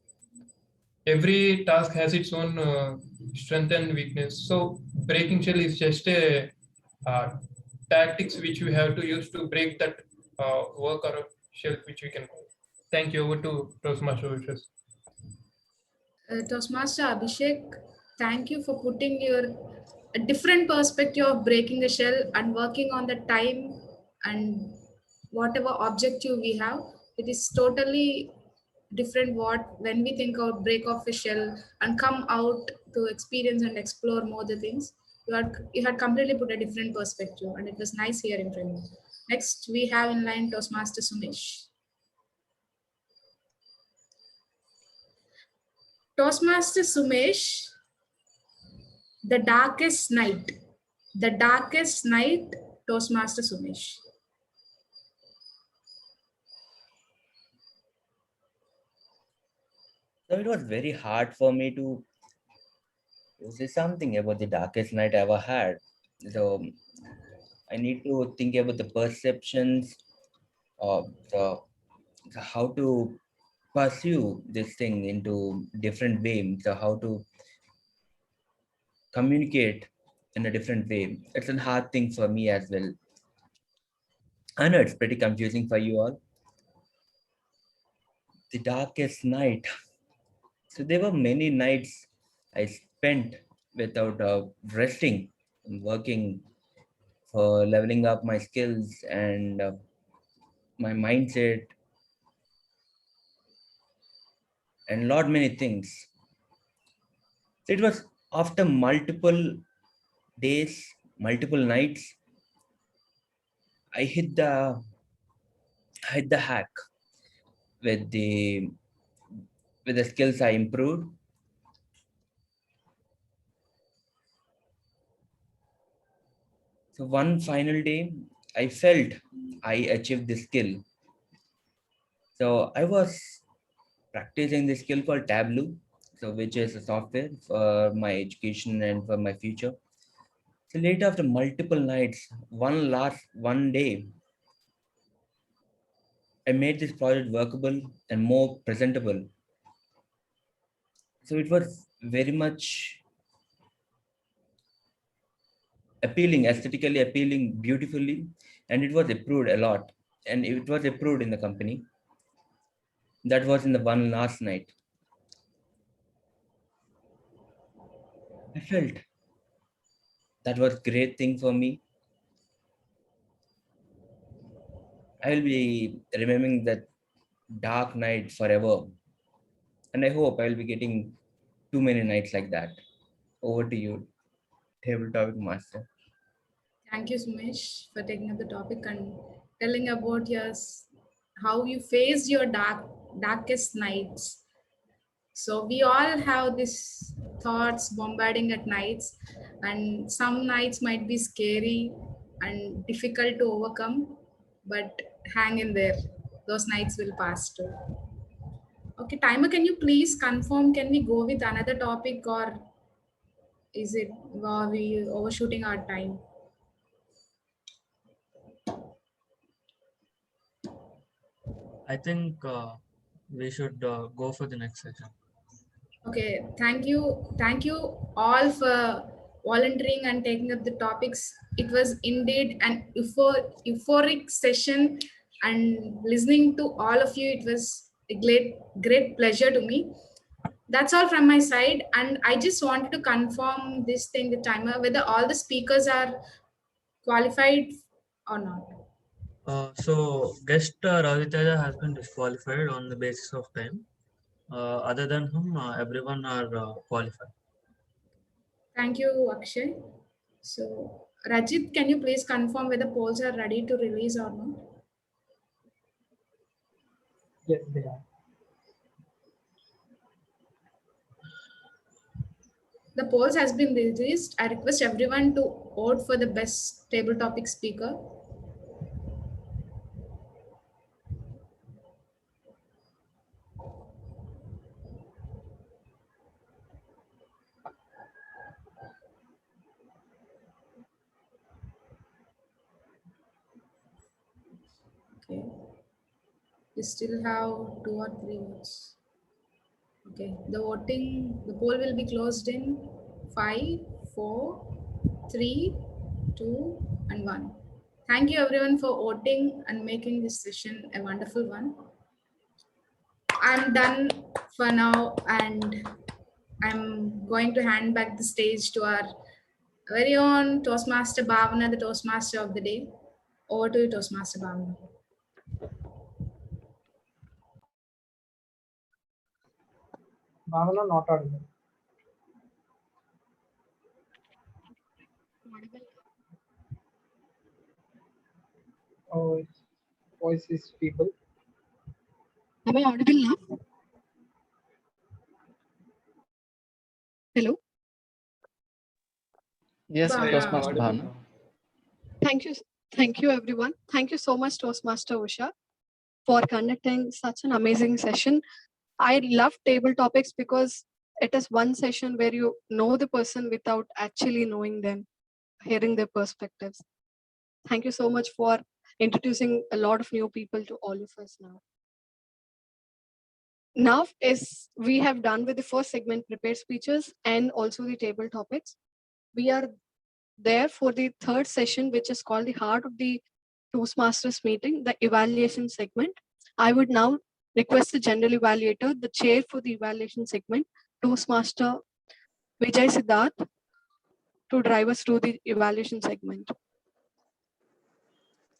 Every task has its own strength and weakness. So breaking shell is just a tactics which we have to use to break that work or a shell which we can call. Thank you. Over to Toastmaster. Toastmaster Abhishek, thank you for putting your a different perspective of breaking the shell and working on the time and whatever objective we have. It is totally different what when we think of break off a shell and come out to experience and explore more the things. You had completely put a different perspective, and it was nice hearing from you. Next, we have in line Toastmaster Sumesh. Toastmaster Sumesh, the darkest night. The darkest night, Toastmaster Sumesh. So it was very hard for me to say something about the darkest night I ever had. So I need to think about the perceptions of how to pursue this thing into different way. So how to communicate in a different way. It's a hard thing for me as well. I know it's pretty confusing for you all. The darkest night. So there were many nights I spent without resting and working for leveling up my skills and my mindset and lot many things. So it was after multiple days, multiple nights, I hit the hack with the skills I improved. So one final day, I felt I achieved this skill. So I was practicing this skill called Tableau, so which is a software for my education and for my future. So later, after multiple nights, one day, I made this project workable and more presentable. So it was very much appealing, aesthetically appealing, beautifully, and it was approved a lot. And it was approved in the company. That was in the one last night. I felt that was great thing for me. I will be remembering that dark night forever. And I hope I will be getting too many nights like that. Over to you, table topic master. Thank you, Sumesh, for taking up the topic and telling about how you faced your darkest nights. So we all have these thoughts bombarding at nights, and some nights might be scary and difficult to overcome, but hang in there. Those nights will pass too. Okay, timer, can you please confirm? Can we go with another topic, or are we overshooting our time? I think we should go for the next session. Okay, thank you all for volunteering and taking up the topics. It was indeed an euphoric session, and listening to all of you, it was a great pleasure to me. That's all from my side, and I just wanted to confirm this thing, the timer, whether all the speakers are qualified or not. So guest Raviteja has been disqualified on the basis of time. Other than him, everyone are qualified. Thank you, Akshay. So, Rajit, can you please confirm whether polls are ready to release or not? Yes, they are. The polls has been released. I request everyone to vote for the best table topic speaker. Okay. We still have 2 or 3 votes. Okay. The poll will be closed in 5, 4, 3, 2, and 1. Thank you everyone for voting and making this session a wonderful one. I'm done for now, and I'm going to hand back the stage to our very own Toastmaster Bhavana, the Toastmaster of the day. Over to you, Toastmaster Bhavana. Bhavana not audible. Oh, its voice is feeble. Am I audible now? Hello. Yes, Bhavana. Toastmaster Bhavana. Thank you everyone. Thank you so much, Toastmaster Usha, for conducting such an amazing session. I love table topics because it is one session where you know the person without actually knowing them, hearing their perspectives. Thank you so much for introducing a lot of new people to all of us now. Now, as we have done with the first segment, prepared speeches, and also the table topics, we are there for the third session, which is called the heart of the Toastmasters meeting, the evaluation segment. I would now request the general evaluator, the chair for the evaluation segment, Toastmaster Vijay Siddharth, to drive us through the evaluation segment.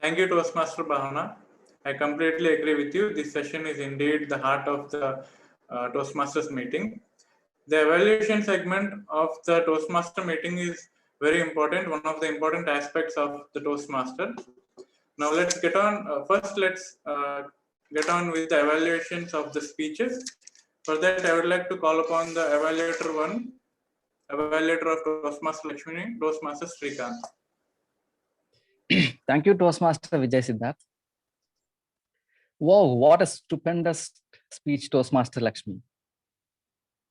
Thank you, Toastmaster Bhavana. I completely agree with you. This session is indeed the heart of the Toastmasters meeting. The evaluation segment of the Toastmaster meeting is very important, one of the important aspects of the Toastmaster. Now let's get on. First, let's get on with the evaluations of the speeches. For that, I would like to call upon the evaluator 1, evaluator of Toastmaster Lakshmi, Toastmaster Srikanth. Thank you, Toastmaster Vijay Siddharth. Wow, what a stupendous speech, Toastmaster Lakshmi.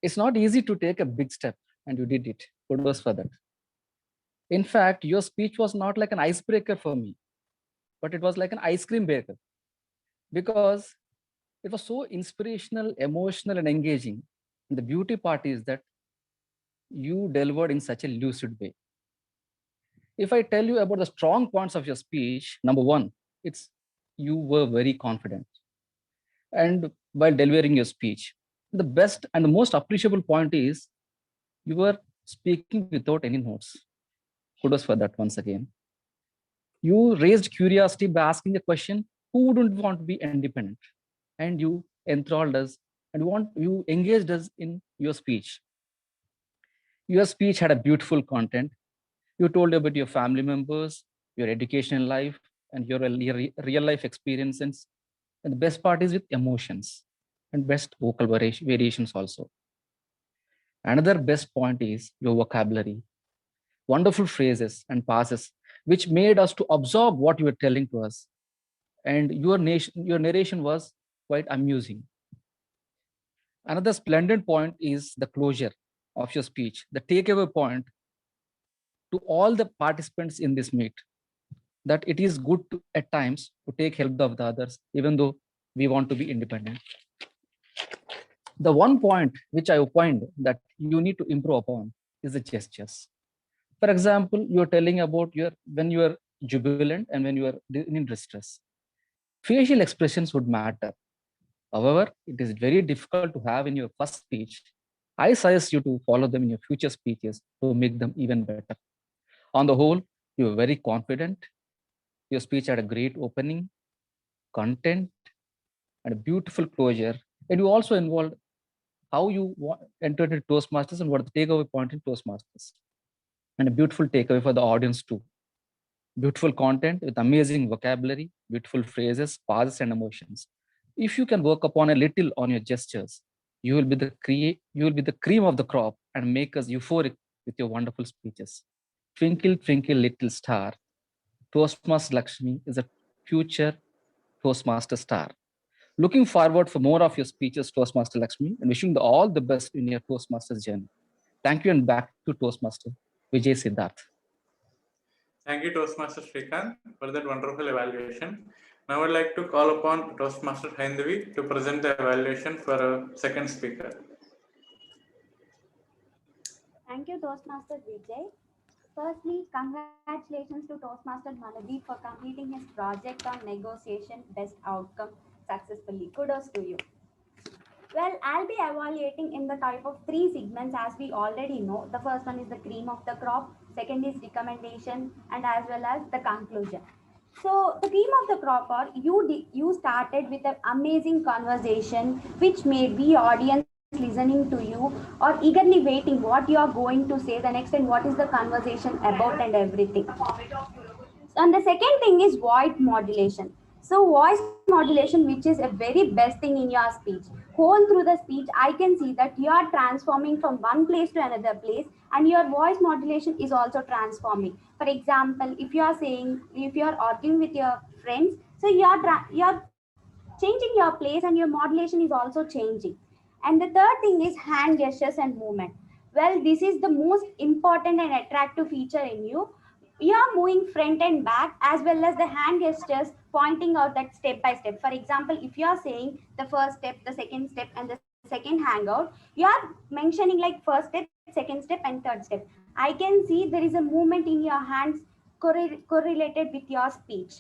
It's not easy to take a big step, and you did it. Kudos for that. In fact, your speech was not like an icebreaker for me, but it was like an ice cream breaker, because it was so inspirational, emotional, and engaging. And the beauty part is that you delivered in such a lucid way. If I tell you about the strong points of your speech, number one, it's you were very confident. And while delivering your speech, the best and the most appreciable point is you were speaking without any notes. Kudos for that once again. You raised curiosity by asking a question, who wouldn't want to be independent? And you enthralled us and you engaged us in your speech. Your speech had a beautiful content. You told about your family members, your educational life, and your real life experiences. And the best part is with emotions and best vocal variations also. Another best point is your vocabulary, wonderful phrases and passes, which made us to absorb what you were telling to us. And your narration was quite amusing. Another splendid point is the closure of your speech, the takeaway point to all the participants in this meet, that it is good to, at times, to take help of the others, even though we want to be independent. The one point which I find that you need to improve upon is the gestures. For example, you're telling about when you are jubilant and when you are in distress. Facial expressions would matter. However, it is very difficult to have in your first speech. I suggest you to follow them in your future speeches to make them even better. On the whole, you were very confident. Your speech had a great opening, content, and a beautiful closure. And you also involved how you entered into Toastmasters and what the takeaway point in Toastmasters. And a beautiful takeaway for the audience too. Beautiful content with amazing vocabulary, beautiful phrases, pauses, and emotions. If you can work upon a little on your gestures, you will be the cream of the crop and make us euphoric with your wonderful speeches. Twinkle, twinkle, little star. Toastmaster Lakshmi is a future Toastmaster star. Looking forward for more of your speeches, Toastmaster Lakshmi, and wishing you all the best in your Toastmasters journey. Thank you, and back to Toastmaster Vijay Siddharth. Thank you, Toastmaster Srikanth, for that wonderful evaluation. Now I'd like to call upon Toastmaster Haindavi to present the evaluation for a second speaker. Thank you, Toastmaster Vijay. Firstly, congratulations to Toastmaster Manadeep for completing his project on negotiation best outcome successfully. Kudos to you. Well, I'll be evaluating in the type of 3 segments as we already know. The first one is the cream of the crop, second is recommendation, and as well as the conclusion. So the cream of the crop, or you started with an amazing conversation which made the audience listening to you or eagerly waiting what you are going to say the next and what is the conversation about and everything. And the second thing is voice modulation. So voice modulation, which is a very best thing in your speech. Whole through the speech, I can see that you are transforming from one place to another place, and your voice modulation is also transforming. For example, if you are arguing with your friends, so you're changing your place and your modulation is also changing. And the third thing is hand gestures and movement. Well, this is the most important and attractive feature in you. You are moving front and back as well as the hand gestures pointing out that step by step. For example, if you are saying the first step, the second step, and the second hangout, you are mentioning like first step, second step, and third step. I can see there is a movement in your hands correlated with your speech.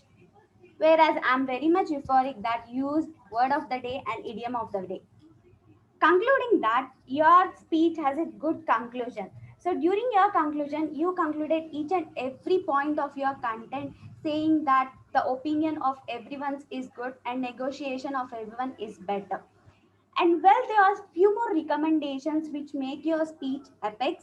Whereas I'm very much euphoric that use word of the day and idiom of the day. Concluding that, your speech has a good conclusion. So during your conclusion, you concluded each and every point of your content saying that the opinion of everyone is good and negotiation of everyone is better. And well, there are few more recommendations which make your speech epic.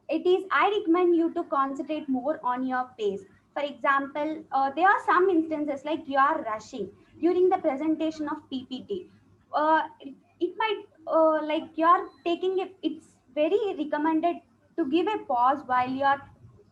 I recommend you to concentrate more on your pace. For example, there are some instances like you are rushing during the presentation of PPT. It might like you are taking it. It's very recommended to give a pause while you are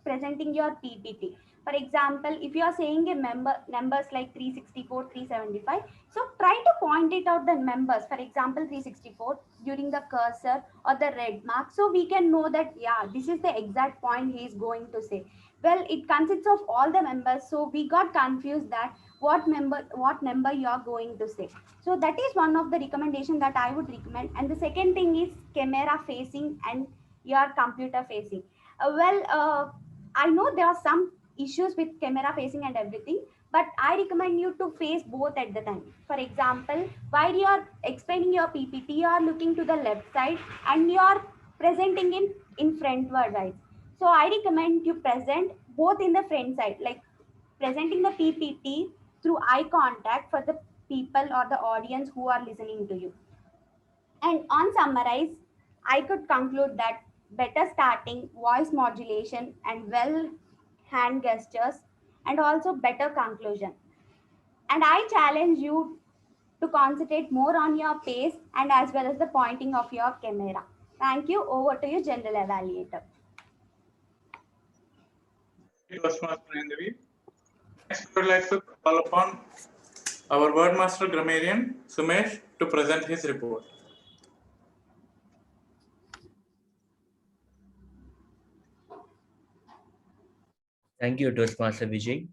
presenting your PPT. For example, if you are saying a numbers like 364, 375, so try to point it out the members. For example, 364 during the cursor or the red mark, so we can know that yeah, this is the exact point he is going to say. Well, it consists of all the members, so we got confused that what number you are going to say. So that is one of the recommendation that I would recommend. And the second thing is camera facing and your computer facing. I know there are some issues with camera facing and everything, but I recommend you to face both at the time. For example, while you are explaining your PPT, you are looking to the left side and you are presenting in frontward, right? So I recommend you present both in the front side, like presenting the PPT through eye contact for the people or the audience who are listening to you. And on summarize, I could conclude that better starting, voice modulation, and well hand gestures, and also better conclusion. And I challenge you to concentrate more on your pace and as well as the pointing of your camera. Thank you. Over to you, General Evaluator. Toastmaster Henry. Next, we would like to call upon our Wordmaster Grammarian Sumesh to present his report. Thank you, Toastmaster Vijay.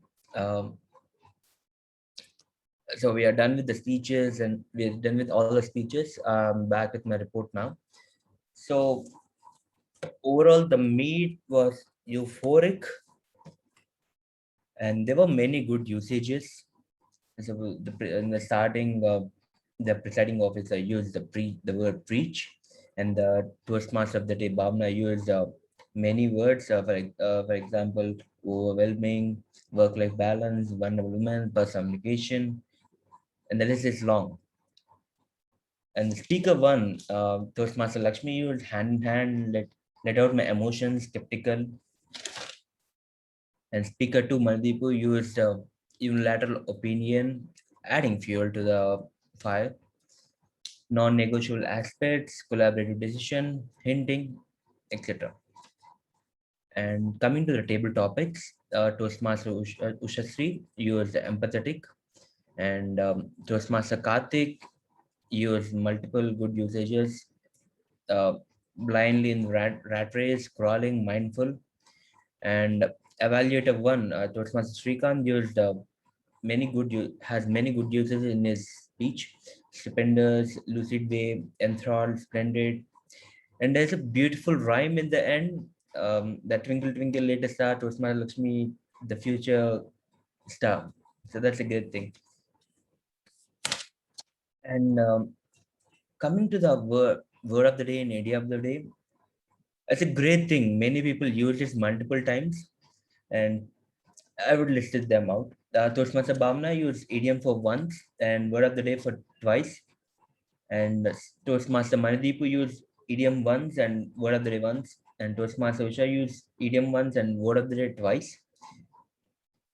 So we are done with the speeches and we're done with all the speeches. I'm back with my report now. So overall, the meet was euphoric and there were many good usages. So in the starting, the presiding officer used the word preach, and the Toastmaster of the day, Bhavna, used many words. For example, overwhelming, work-life balance, vulnerable women, personification, and the list is long. And the speaker one, Toastmaster Lakshmi, used hand in hand, let out my emotions, skeptical. And speaker two, Maldipu, used unilateral opinion, adding fuel to the fire. Non-negotiable aspects, collaborative decision, hinting, etc. And coming to the table topics, Toastmaster Ushasri used empathetic, and Toastmaster Karthik used multiple good usages, blindly in rat race, crawling, mindful, and evaluator one, Toastmaster Srikanth used has many good uses in his speech: stupendous, lucid way, enthralled, splendid, and there's a beautiful rhyme in the end. That twinkle twinkle little star, Toastmaster Lakshmi, the future star. So that's a good thing. And coming to the word of the day and idea of the day, it's a great thing. Many people use this multiple times, and I would list them out. Toastmaster Bhavna used idiom for once and word of the day for twice. And Toastmaster Manideepu used idiom once and word of the day once. And Toastmaster Usha used idiom once and word of the day twice.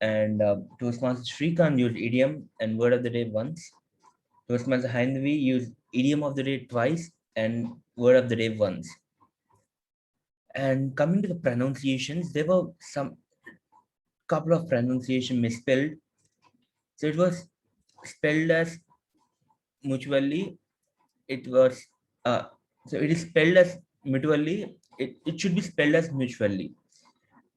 And Toastmaster Srikanth used idiom and word of the day once. Toastmaster Haindvi used idiom of the day twice and word of the day once. And coming to the pronunciations, there were some couple of pronunciation misspelled. So it was spelled as mutually. It was so it is spelled as mutually. It should be spelled as mutually.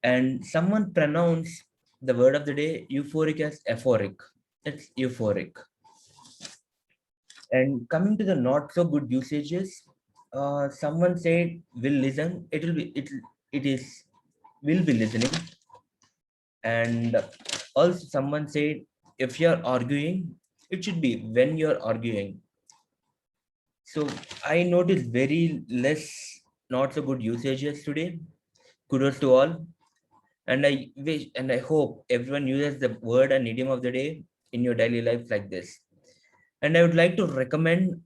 And someone pronounced the word of the day euphoric as euphoric. It's euphoric. And coming to the not so good usages, someone said will listen. It is will be listening. And also someone said if you're arguing, it should be when you're arguing. So I noticed very less not so good usages today. Kudos to all. And I wish and I hope everyone uses the word and idiom of the day in your daily life like this. And I would like to recommend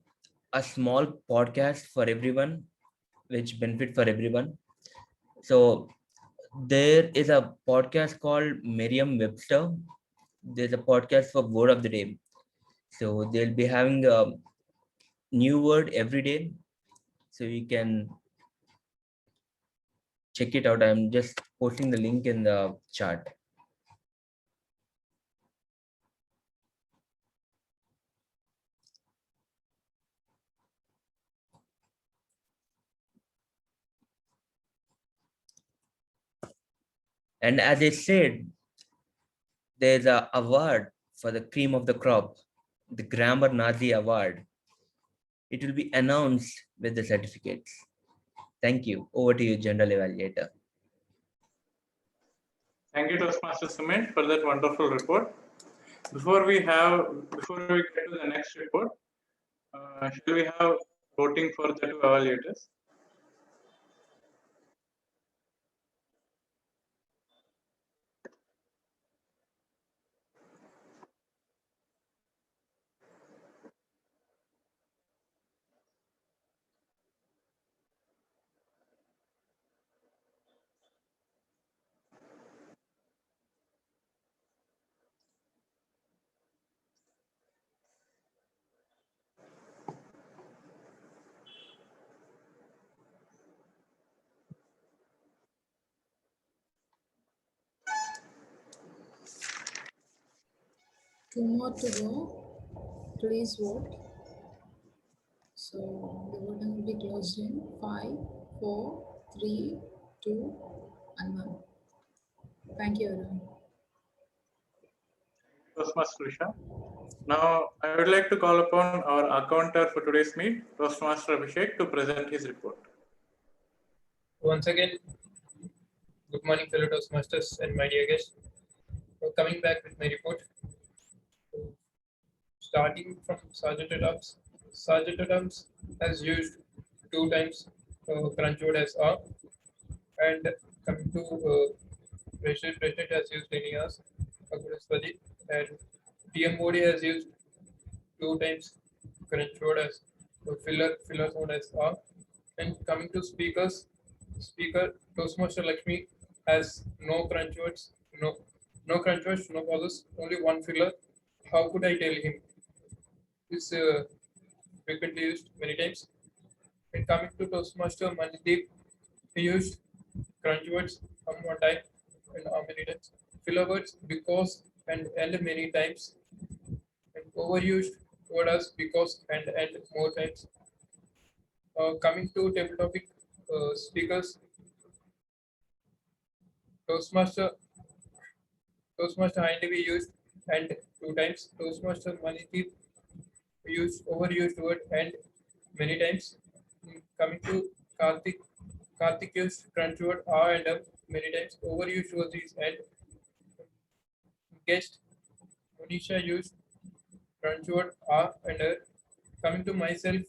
a small podcast for everyone, which benefit for everyone. So there is a podcast called Merriam-Webster. There's a podcast for word of the day. So they'll be having a new word every day. So you can check it out. I'm just posting the link in the chat. And as I said, there's an award for the cream of the crop, the Grammar Nazi Award. It will be announced with the certificates. Thank you. Over to you, General Evaluator. Thank you, Toastmaster Sumit, for that wonderful report. Before we get to the next report, shall we have voting for the two evaluators? Two more to go. Please vote. So the voting will be closed in 5, 4, 3, 2, and 1. Thank you, everyone. Toastmaster Risha. Now, I would like to call upon our accounter for today's meet, Toastmaster Abhishek, to present his report. Once again, good morning, fellow Toastmasters and my dear guests. Coming back with my report. Starting from Sergeant at Arms. Sergeant at Arms has used 2 times Crunchword as R, and coming to President has used Lineas, and TMOD has used 2 times Crunchword as filler zone as R. And coming to speakers, speaker Toastmaster Lakshmi has no Crunchwords, no Crunchwords, no pauses, only 1 filler. How could I tell him? Is frequently used many times. And coming to Toastmaster Manideep, he used Crunchwords one time and how many times? Filler words because and many times. And overused word as because and more times. Coming to table topic speakers, Toastmaster Hindevi used and 2 times. Toastmaster Manideep used overused word and many times. Coming to Karthik used Crunchword R and M many times. Overused was these and guest Monisha used Crunchword R and R. Coming to myself,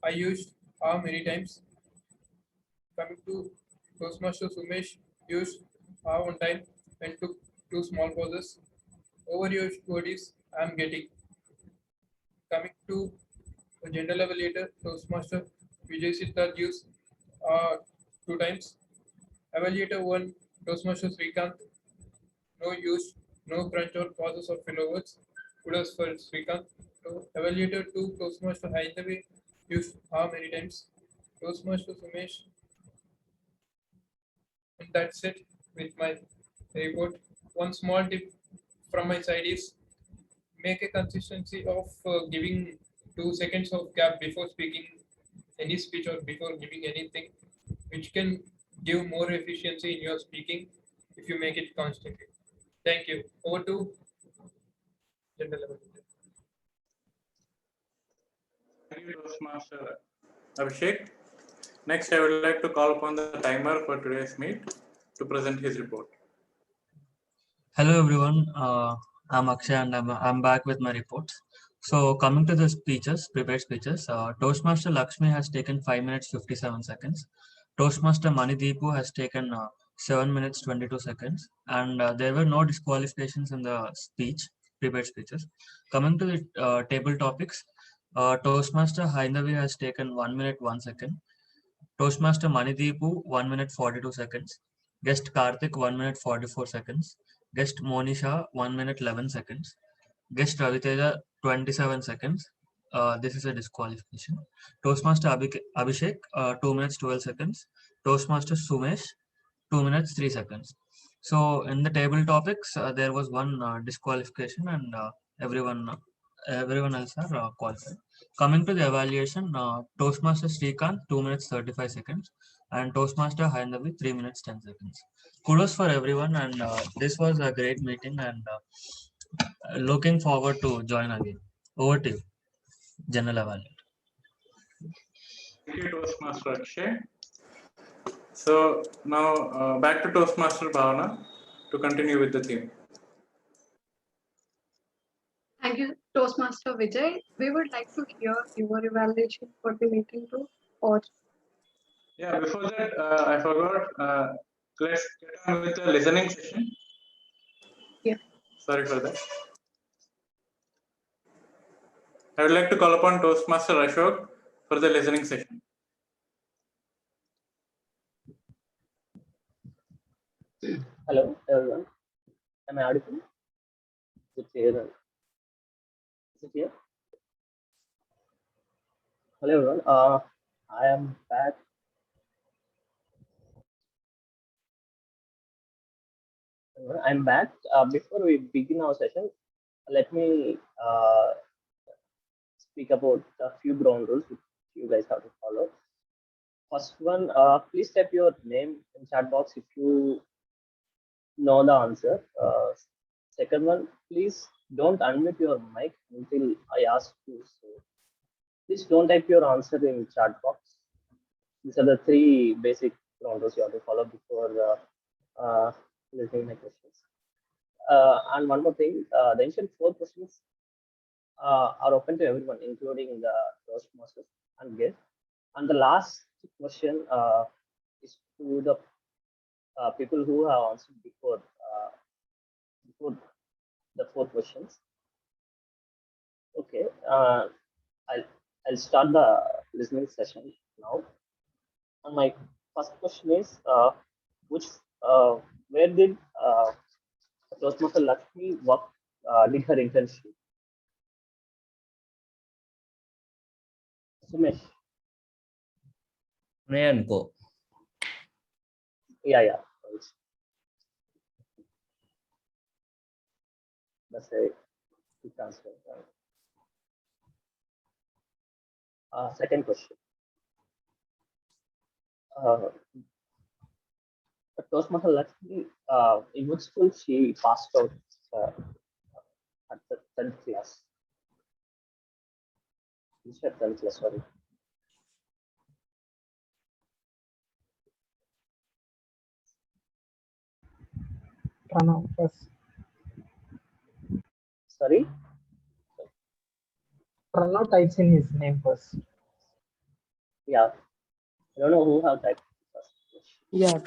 I used R many times. Coming to Toastmaster Sumesh used R 1 time and took 2 small pauses. Overused word is I am getting. Coming to the general evaluator, Toastmaster Vijay Siddharth used 2 times. Evaluator 1, Toastmaster Srikanth, no use, no crunch or pauses or filler words. Kudos for Srikanth. So, evaluator 2, Toastmaster Haithavi used how many times? Toastmaster Sumesh. And that's it with my report. One small tip from my side is make a consistency of giving 2 seconds of gap before speaking any speech or before giving anything, which can give more efficiency in your speaking if you make it constantly. Thank you. Over to General Evaluator. Thank you, Toastmaster Abhishek. Next, I would like to call upon the timer for today's meet to present his report. Hello everyone, I'm Akshay and I'm back with my reports. So coming to the speeches, prepared speeches, Toastmaster Lakshmi has taken 5 minutes 57 seconds. Toastmaster Manideepu has taken 7 minutes 22 seconds, and there were no disqualifications in the speech, prepared speeches. Coming to the table topics, Toastmaster Haindavi has taken 1 minute 1 second. Toastmaster Manideepu 1 minute 42 seconds. Guest Karthik 1 minute 44 seconds. Guest Monisha 1 minute 11 seconds. Guest Raviteja 27 seconds. This is a disqualification. Toastmaster Abhishek 2 minutes 12 seconds. Toastmaster Sumesh 2 minutes 3 seconds. So in the table topics, there was one disqualification, and everyone else are qualified. Coming to the evaluation, Toastmaster Srikanth 2 minutes 35 seconds. and Toastmaster Hainavi 3 minutes 10 seconds. Kudos for everyone, and this was a great meeting, and looking forward to join again. Over to you, General Evaluator. Thank you, Toastmaster Akshay. So now back to Toastmaster Bhavana to continue with the theme. Thank you, Toastmaster Vijay. We would like to hear your evaluation for the meeting too. Or Yeah, before that, I forgot. Let's get on with the listening session. Yeah. Sorry for that. I would like to call upon Toastmaster Ashok for the listening session. Hello, everyone. Am I audible? Is it clear? Is it clear? Hello, everyone. I am back. I'm back. Before we begin our session, let me speak about a few ground rules which you guys have to follow. First one, please type your name in chat box if you know the answer. Second one, please don't unmute your mic until I ask you. So please don't type your answer in chat box. These are the three basic ground rules you have to follow before listening my questions. And one more thing, the initial 4 questions are open to everyone, including the Toastmasters and guests. And the last question is to the people who have answered before the 4 questions. Okay, I'll start the listening session now. And my first question is, where did Toastmaster Lakshmi work? Did her internship? Sumesh. Pune and Co. Yeah. That's a good answer. Second question. Toastmaster Lakshmi, in which school she passed out at the 10th class? Which 10th class, sorry. Pranav first. Sorry? Pranav types in his name first. Yeah. I don't know who have typed first. Yeah.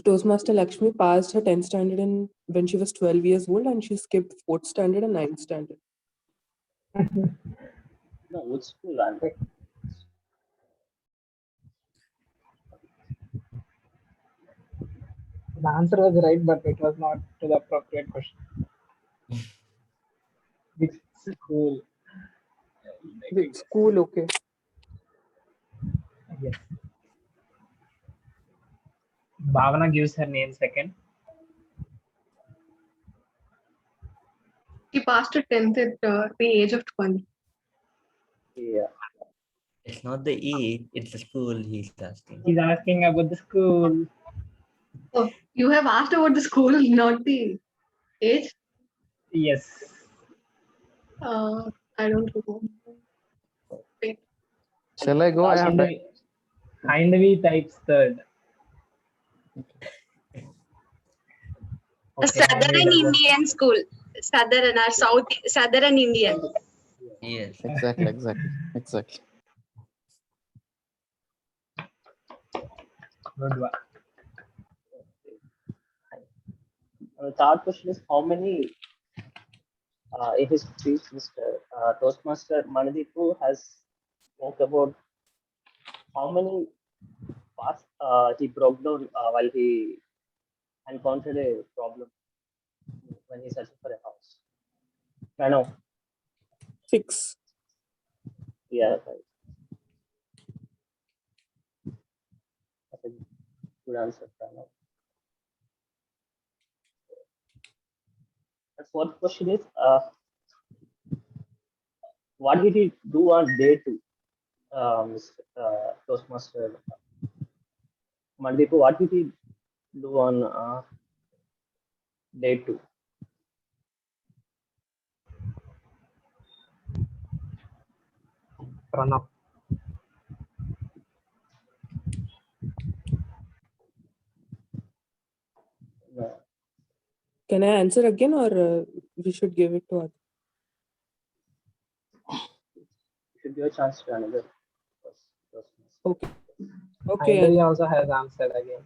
Toastmaster Lakshmi passed her 10th standard when she was 12 years old, and she skipped 4th standard and 9th standard. No, which school? The answer was right, but it was not to the appropriate question. Which school? Which school? Okay. Yes. Bhavana gives her name second. he passed her 10th at the age of 20. Yeah. It's not the age, it's the school he's asking. He's asking about the school. Oh, you have asked about the school, not the age? Yes. I don't know. Wait. Shall I go? I have Hainavi types third. A Southern Indian school. Southern or Southern Indian. Yes. Exactly. Good one. The third question is, how many in his speech, Mr. Toastmaster Manideepu has spoke about how many parts he broke down while he encountered a problem when he searched for a house. I know. 6. Yeah, right. That's a good answer, Pranav. The fourth question is, what did he do on day 2, Mr. Toastmaster Mandeep, what did he do on day 2? Pranav. No. Can I answer again, or we should give it to others? Should give a chance to another person. Okay. Okay. Anybody also has answered again.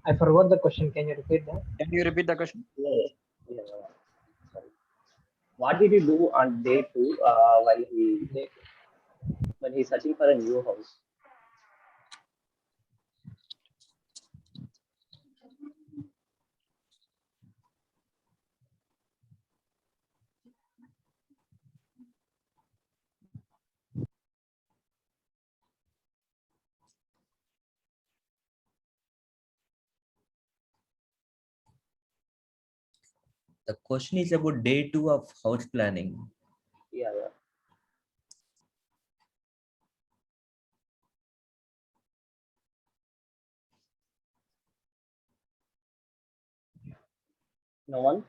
I forgot the question. Can you repeat that? Can you repeat the question? Yeah. Sorry. What did he do on day 2 when he's searching for a new house? The question is about day 2 of house planning. Yeah. No one?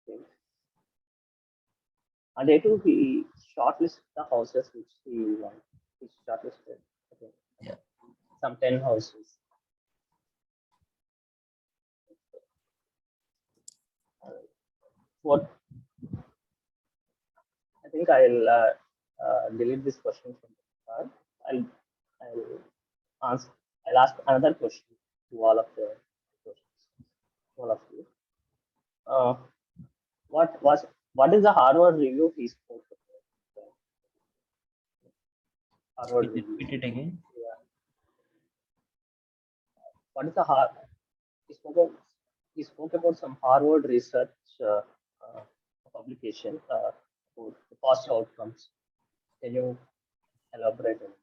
Okay. On day 2, he shortlisted the houses which he wanted. He shortlisted. Okay. Yeah. Some 10 houses. What? I think I'll delete this question from the card. I'll ask another question to all of the questions. All of you. What is the Harvard review he spoke about? Harvard review. Repeat it again. Yeah. What is the he spoke about some Harvard research publication for the past outcomes. Can you elaborate on it?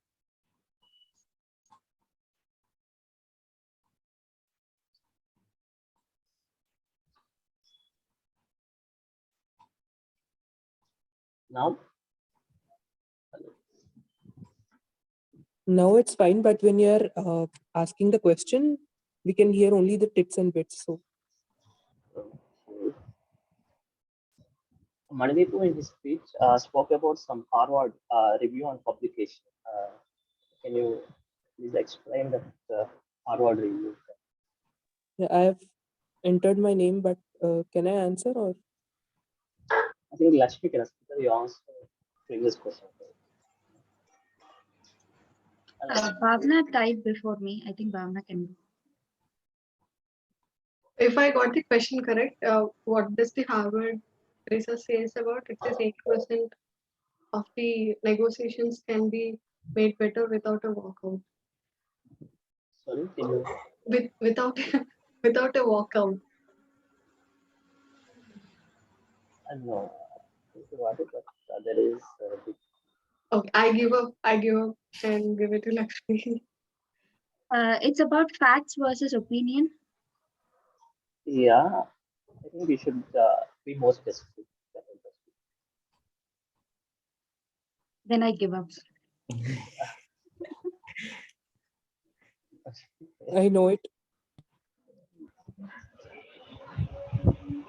Now? Now it's fine, but when you're asking the question, we can hear only the tits and bits. So Manideep in his speech spoke about some Harvard review on publication. Can you please explain that Harvard review? yeah, I have entered my name, but can I answer, or? I think Lakshmi can answer previous question. Bhavna typed before me. I think Bhavna can. If I got the question correct, what does the Harvard research says about it? Says 80% of the negotiations can be made better without a walkout. Sorry, can you? Without without a walkout. No, what is that? There is. Okay, I give up and give it to Lakshmi. It's about facts versus opinion. Yeah, I think we should be more specific. Then I give up. I know it.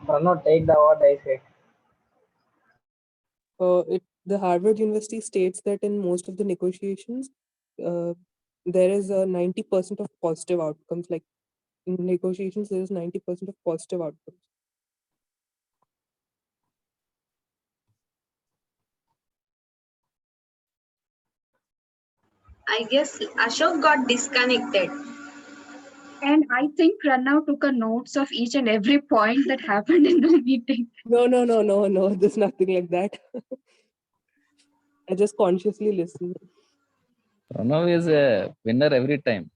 Pranav, take the award, I say. The Harvard University states that in most of the negotiations, there is a 90% of positive outcomes. Like in negotiations, there is 90% of positive outcomes. I guess Ashok got disconnected. And I think Pranav took a notes of each and every point that happened in the meeting. No. There's nothing like that. I just consciously listen. Pranav is a winner every time.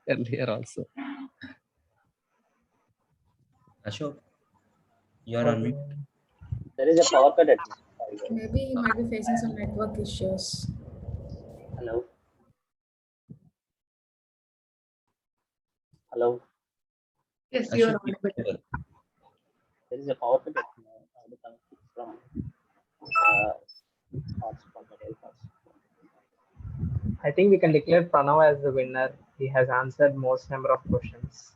Earlier also. Ashok, you're on mute. There is a power cut at Maybe he might be facing some network issues. Hello. Hello. Yes, you are audible. There is a power cut at from hotspot. I think we can declare Pranav as the winner. He has answered most number of questions.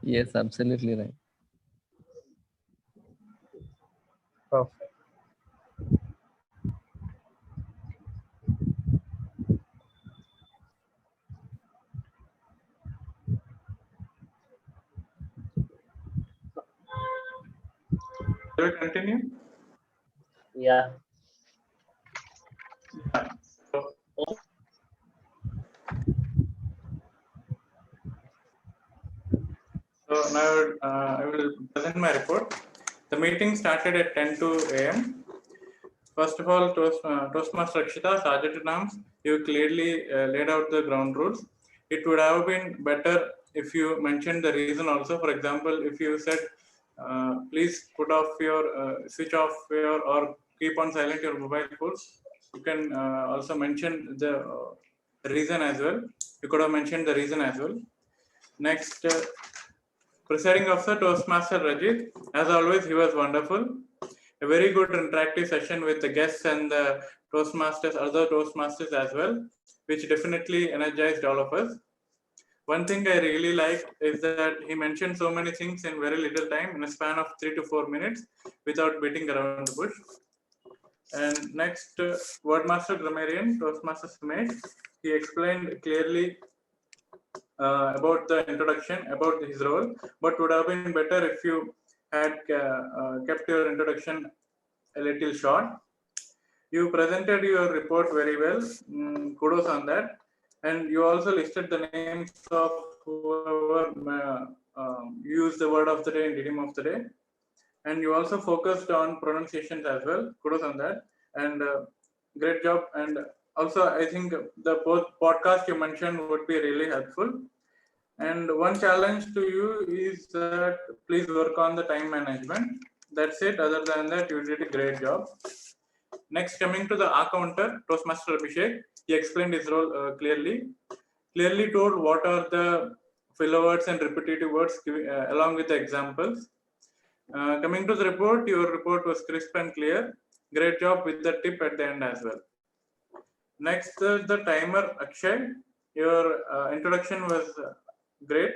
Yes, absolutely right. Perfect. Shall we continue? Yeah. So now I will present my report. The meeting started at 10 a.m. First of all, Toastmaster Akshita, Sergeant at Arms, you clearly laid out the ground rules. It would have been better if you mentioned the reason also. For example, if you said, please put off your, switch off your, or keep on silent your mobile phones, you can also mention the reason as well. You could have mentioned the reason as well. Next, presiding officer Toastmaster Rajit, as always, he was wonderful. A very good interactive session with the guests and the Toastmasters, other Toastmasters as well, which definitely energized all of us. One thing I really liked is that he mentioned so many things in very little time, in a span of 3 to 4 minutes, without beating around the bush. And next, Wordmaster Grammarian, Toastmaster Sumesh, he explained clearly about the introduction, about his role, but would have been better if you had kept your introduction a little short. You presented your report very well. Kudos on that. And you also listed the names of whoever used the word of the day and idiom of the day. And you also focused on pronunciations as well. Kudos on that. And great job. And also, I think the podcast you mentioned would be really helpful. And one challenge to you is that please work on the time management. That's it. Other than that, you did a great job. Next, coming to the R counter, Toastmaster Abhishek, he explained his role clearly told what are the filler words and repetitive words along with the examples. Coming to the report, your report was crisp and clear. Great job with the tip at the end as well. Next, the timer, Akshay, your introduction was great.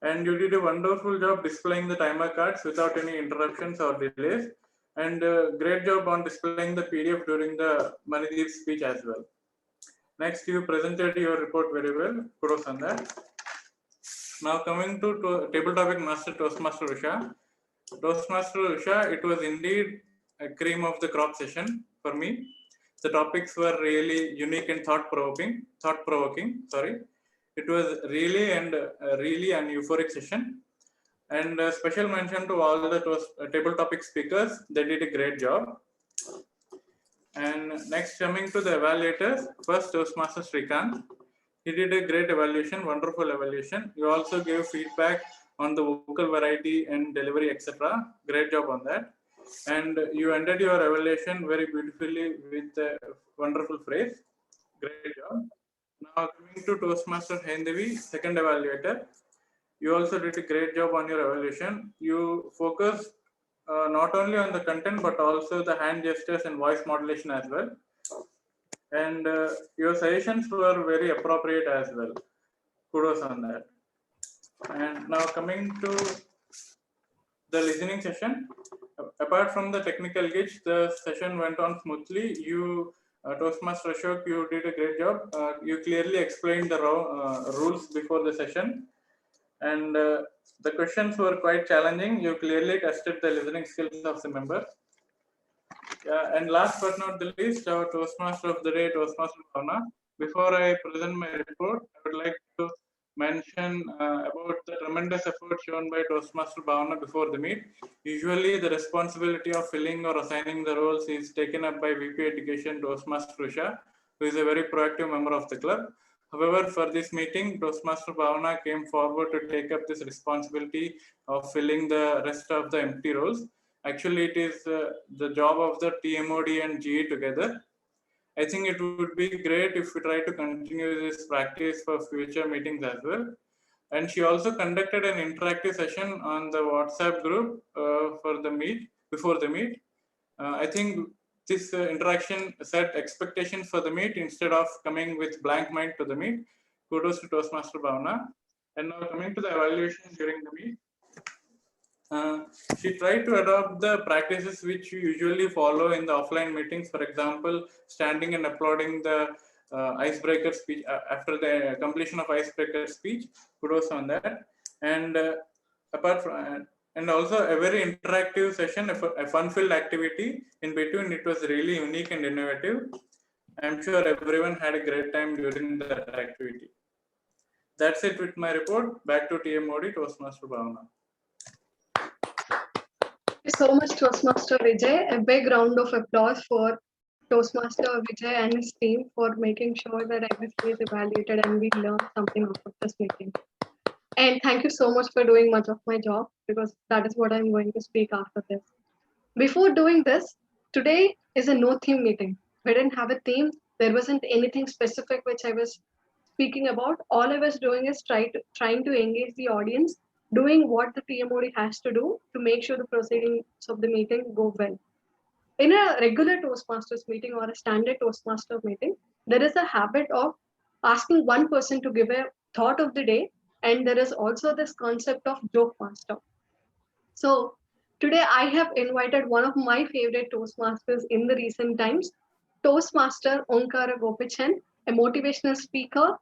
And you did a wonderful job displaying the timer cards without any interruptions or delays. And great job on displaying the PDF during the Manideep's speech as well. Next, you presented your report very well. Kudos on that. Now coming to table topic master Toastmaster Usha. Toastmaster Usha, it was indeed a cream of the crop session for me. The topics were really unique and thought-provoking. Sorry, it was really an euphoric session. And a special mention to all the table topic speakers. They did a great job. And next, coming to the evaluators, first Toastmaster Srikanth. He did a great evaluation, wonderful evaluation. You also gave feedback on the vocal variety and delivery, etc. Great job on that. And you ended your evaluation very beautifully with a wonderful phrase. Great job. Now coming to Toastmaster Hendevi, second evaluator. You also did a great job on your evaluation. You focused not only on the content, but also the hand gestures and voice modulation as well. And your suggestions were very appropriate as well. Kudos on that. And now coming to the listening session. Apart from the technical glitch, the session went on smoothly. You, Toastmaster Ashok, you did a great job. You clearly explained the rules before the session. And the questions were quite challenging. You clearly tested the listening skills of the members. And last but not the least, our Toastmaster of the day, Toastmaster Bhavna. Before I present my report, I would like to mention about the tremendous effort shown by Toastmaster Bhavna before the meet. Usually, the responsibility of filling or assigning the roles is taken up by VP Education Toastmaster Usha, who is a very proactive member of the club. However, for this meeting, Toastmaster Bhavna came forward to take up this responsibility of filling the rest of the empty roles. Actually, it is the job of the TMOD and GE together. I think it would be great if we try to continue this practice for future meetings as well. And she also conducted an interactive session on the WhatsApp group for the meet, before the meet. I think this interaction set expectations for the meet instead of coming with blank mind to the meet. Kudos to Toastmaster Bhavna. And now coming to the evaluation during the meet. She tried to adopt the practices which you usually follow in the offline meetings. For example, standing and applauding the icebreaker speech after the completion of icebreaker speech. Kudos on that. And apart from and also a very interactive session, a fun-filled activity in between. It was really unique and innovative. I'm sure everyone had a great time during that activity. That's it with my report. Back to TM Modi, Toastmaster Bhavna. Thank you so much, Toastmaster Vijay. A big round of applause for Toastmaster Vijay and his team for making sure that everything is evaluated and we learn something out of this meeting. And thank you so much for doing much of my job, because that is what I'm going to speak after this. Before doing this, today is a no theme meeting. We didn't have a theme. There wasn't anything specific which I was speaking about. All I was doing is trying to engage the audience, doing what the TMOD has to do to make sure the proceedings of the meeting go well. In a regular Toastmasters meeting or a standard Toastmaster meeting, there is a habit of asking one person to give a thought of the day, and there is also this concept of joke master. So today I have invited one of my favorite Toastmasters in the recent times, Toastmaster Omkara Gopichan, a motivational speaker,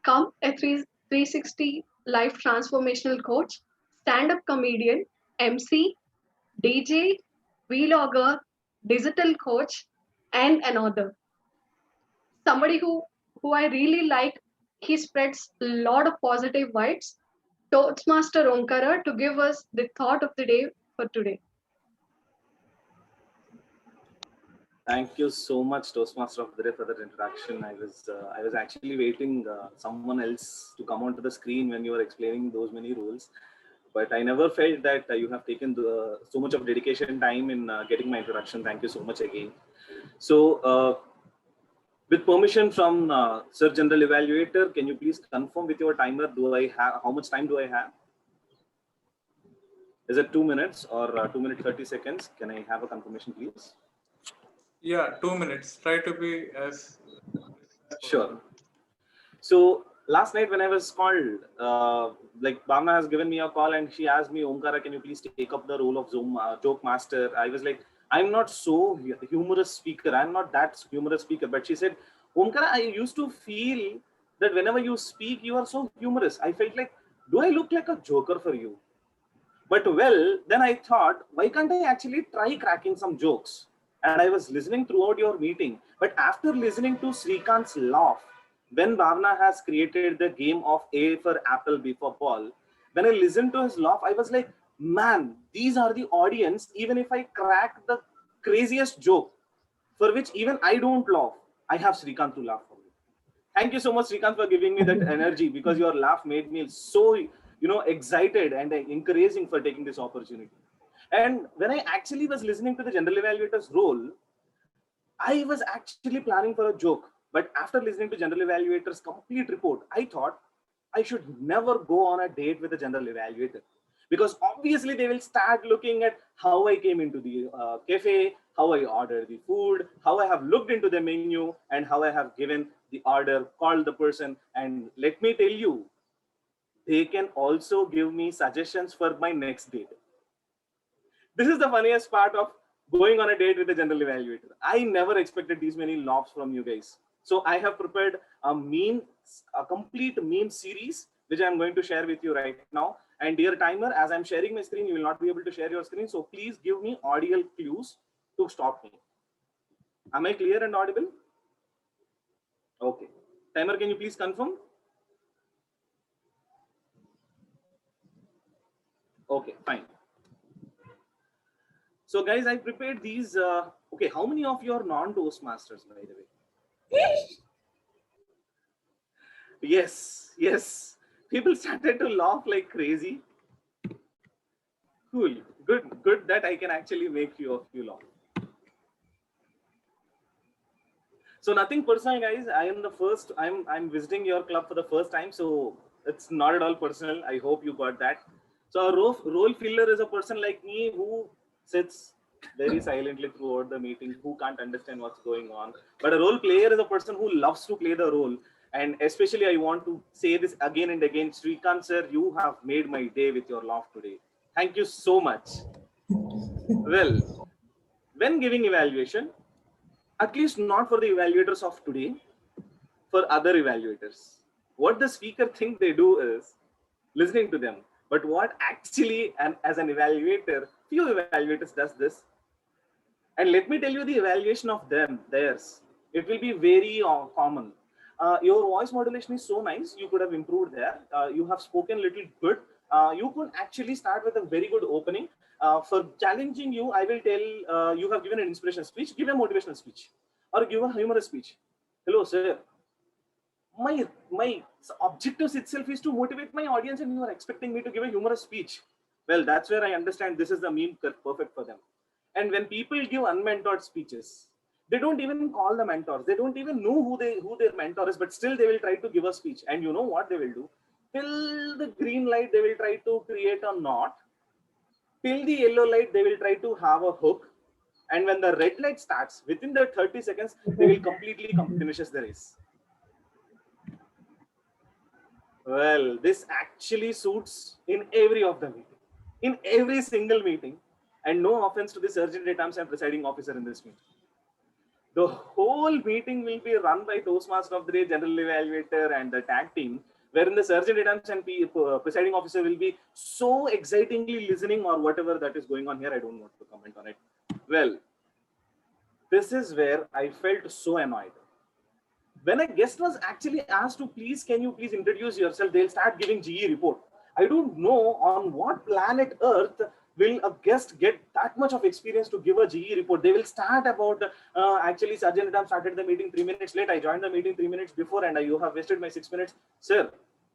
come a 360 life transformational coach, stand-up comedian, MC, DJ, vlogger, digital coach, and an author. Somebody who I really like. He spreads a lot of positive vibes. Toastmaster Omkara to give us the thought of the day for today. Thank you so much, Toastmaster of the Day, for that introduction. I was actually waiting someone else to come onto the screen when you were explaining those many rules, but I never felt that you have taken so much of dedication time in getting my introduction. Thank you so much again. So, with permission from Sir General Evaluator, can you please confirm with your timer? How much time do I have? Is it 2 minutes or 2 minutes 30 seconds? Can I have a confirmation, please? Yeah, 2 minutes. Try to be as sure. So last night when I was called, like Bhavna has given me a call and she asked me, Omkara, can you please take up the role of joke master? I was like, I'm not so humorous speaker. I'm not that humorous speaker. But she said, Omkara, I used to feel that whenever you speak, you are so humorous. I felt like, do I look like a joker for you? But well, then I thought, why can't I actually try cracking some jokes? And I was listening throughout your meeting. But after listening to Srikant's laugh, when Bhavna has created the game of A for apple, B for ball, when I listened to his laugh, I was like, man, these are the audience. Even if I crack the craziest joke, for which even I don't laugh, I have Srikant to laugh for me. Thank you so much, Srikant, for giving me that energy, because your laugh made me so, excited and encouraging for taking this opportunity. And when I actually was listening to the general evaluator's role, I was actually planning for a joke. But after listening to general evaluator's complete report, I thought I should never go on a date with a general evaluator, because obviously they will start looking at how I came into the cafe, how I ordered the food, how I have looked into the menu, and how I have given the order, called the person. And let me tell you, they can also give me suggestions for my next date. This is the funniest part of going on a date with a general evaluator. I never expected these many laughs from you guys. So I have prepared a complete meme series, which I'm going to share with you right now. And dear timer, as I'm sharing my screen, you will not be able to share your screen. So please give me audio clues to stop me. Am I clear and audible? Okay. Timer, can you please confirm? Okay, fine. So guys, I prepared these. Okay, how many of you are non-Toastmasters, by the way? Yes. People started to laugh like crazy. Cool, good that I can actually make you laugh. So nothing personal, guys. I am the first. I'm visiting your club for the first time, so it's not at all personal. I hope you got that. So a role filler is a person like me who sits very silently throughout the meeting, who can't understand what's going on. But a role player is a person who loves to play the role. And especially, I want to say this again and again, Srikanth sir, you have made my day with your laugh today. Thank you so much. Well, when giving evaluation, at least not for the evaluators of today, for other evaluators, what the speaker think they do is listening to them. But what actually, and as an evaluator, few evaluators does this. And let me tell you the evaluation of theirs. It will be very common. Your voice modulation is so nice. You could have improved there. You have spoken a little good. You could actually start with a very good opening. For challenging you, I will tell you have given an inspirational speech. Give a motivational speech or give a humorous speech. Hello, sir. My objectives itself is to motivate my audience, and you are expecting me to give a humorous speech. Well, that's where I understand this is the meme perfect for them. And when people give unmentored speeches, they don't even call the mentors. They don't even know who their mentor is, but still they will try to give a speech. And you know what they will do? Till the green light, they will try to create a knot. Till the yellow light, they will try to have a hook. And when the red light starts, within the 30 seconds, they will completely finishes the race. Well, this actually suits in every of the meeting, in every single meeting. And no offense to the surgeon at arms and presiding officer in this meeting. The whole meeting will be run by Toastmaster of the Day, General Evaluator, and the tag team, wherein the surgeon at arms and presiding officer will be so excitingly listening or whatever that is going on here. I don't want to comment on it. Well, this is where I felt so annoyed. When a guest was actually asked to can you please introduce yourself, they'll start giving GE report. I don't know on what planet Earth will a guest get that much of experience to give a GE report. They will start about, actually Sergeant Adam started the meeting 3 minutes late. I joined the meeting 3 minutes before and you have wasted my 6 minutes. Sir,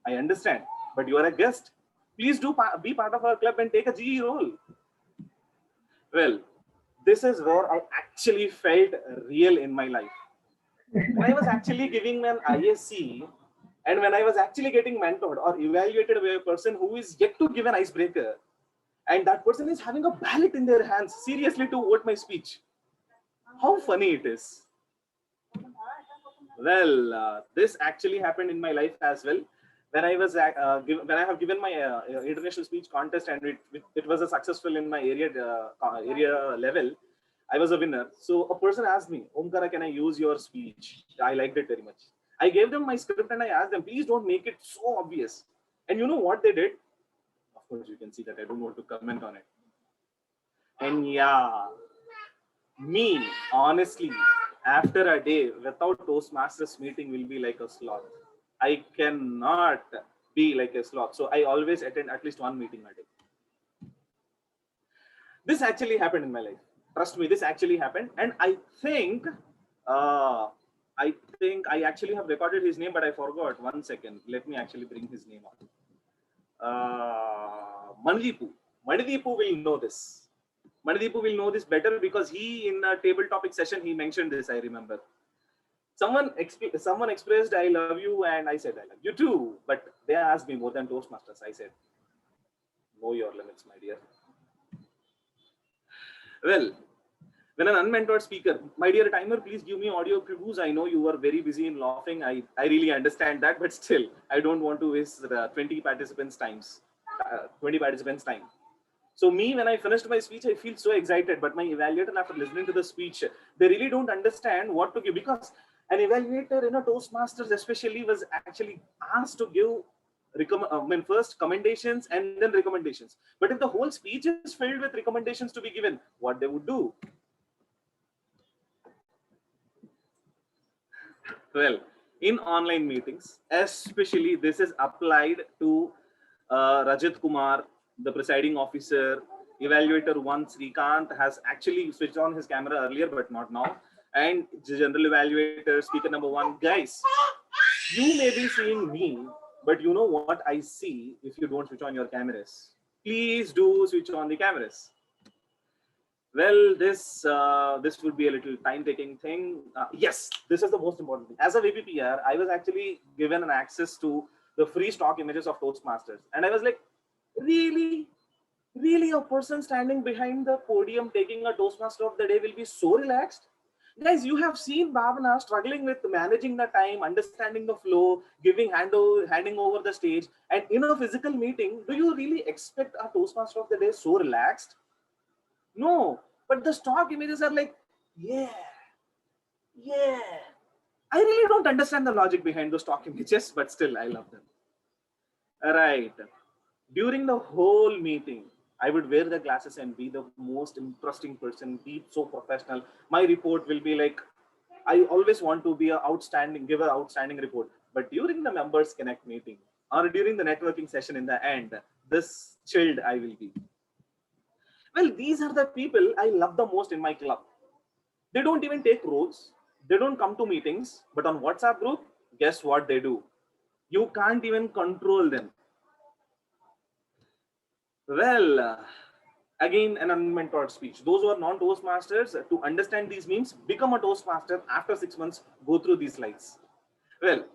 I understand, but you are a guest. Please do be part of our club and take a GE role. Well, this is where I actually felt real in my life. When I was actually giving an ISC and when I was actually getting mentored or evaluated by a person who is yet to give an icebreaker, and that person is having a ballot in their hands seriously to vote my speech. How funny it is. Well, this actually happened in my life as well. When I was when I have given my international speech contest and it was a successful in my area level, I was a winner. So a person asked me, Omkara, can I use your speech? I liked it very much. I gave them my script and I asked them, please don't make it so obvious. And you know what they did? Of course, you can see that I don't want to comment on it. And yeah, me, honestly, after a day without Toastmasters meeting will be like a sloth. I cannot be like a sloth. So I always attend at least one meeting a day. This actually happened in my life. Trust me, this actually happened. And I think I actually have recorded his name, but I forgot. 1 second. Let me actually bring his name up. Manideepu. Manideepu will know this. Manideepu will know this better because he, in a table topic session, he mentioned this, I remember. Someone expressed, I love you, and I said, I love you too. But they asked me more than Toastmasters. I said, know your limits, my dear. Well, when an unmentored speaker, my dear timer, please give me audio cues. I know you are very busy in laughing. I really understand that, but still, I don't want to waste 20 participants' time. So me, when I finished my speech, I feel so excited, but my evaluator, after listening to the speech, they really don't understand what to give, because an evaluator in a Toastmasters especially was actually asked to give first commendations and then recommendations. But if the whole speech is filled with recommendations to be given, what they would do? Well, in online meetings, especially this is applied to Rajat Kumar, the presiding officer, evaluator 1, Srikanth has actually switched on his camera earlier, but not now. And the general evaluator, speaker number 1, guys, you may be seeing me, but you know what I see if you don't switch on your cameras. Please do switch on the cameras. Well, this would be a little time-taking thing. Yes, this is the most important thing. As a VPPR, I was actually given an access to the free stock images of Toastmasters. And I was like, really? Really, a person standing behind the podium taking a Toastmaster of the day will be so relaxed? Guys, you have seen Bhavna struggling with managing the time, understanding the flow, handing over the stage. And in a physical meeting, do you really expect a Toastmaster of the day so relaxed? No, but the stock images are like, yeah. I really don't understand the logic behind those stock images, but still, I love them. All right. During the whole meeting, I would wear the glasses and be the most interesting person, be so professional. My report will be like, I always want to be give an outstanding report. But during the members connect meeting or during the networking session in the end, this chilled I will be. Well, these are the people I love the most in my club. They don't even take roles. They don't come to meetings, but on WhatsApp group, guess what they do? You can't even control them. Well, again, an unmentored speech. Those who are non-Toastmasters, to understand these memes, become a Toastmaster after 6 months, go through these slides. Well,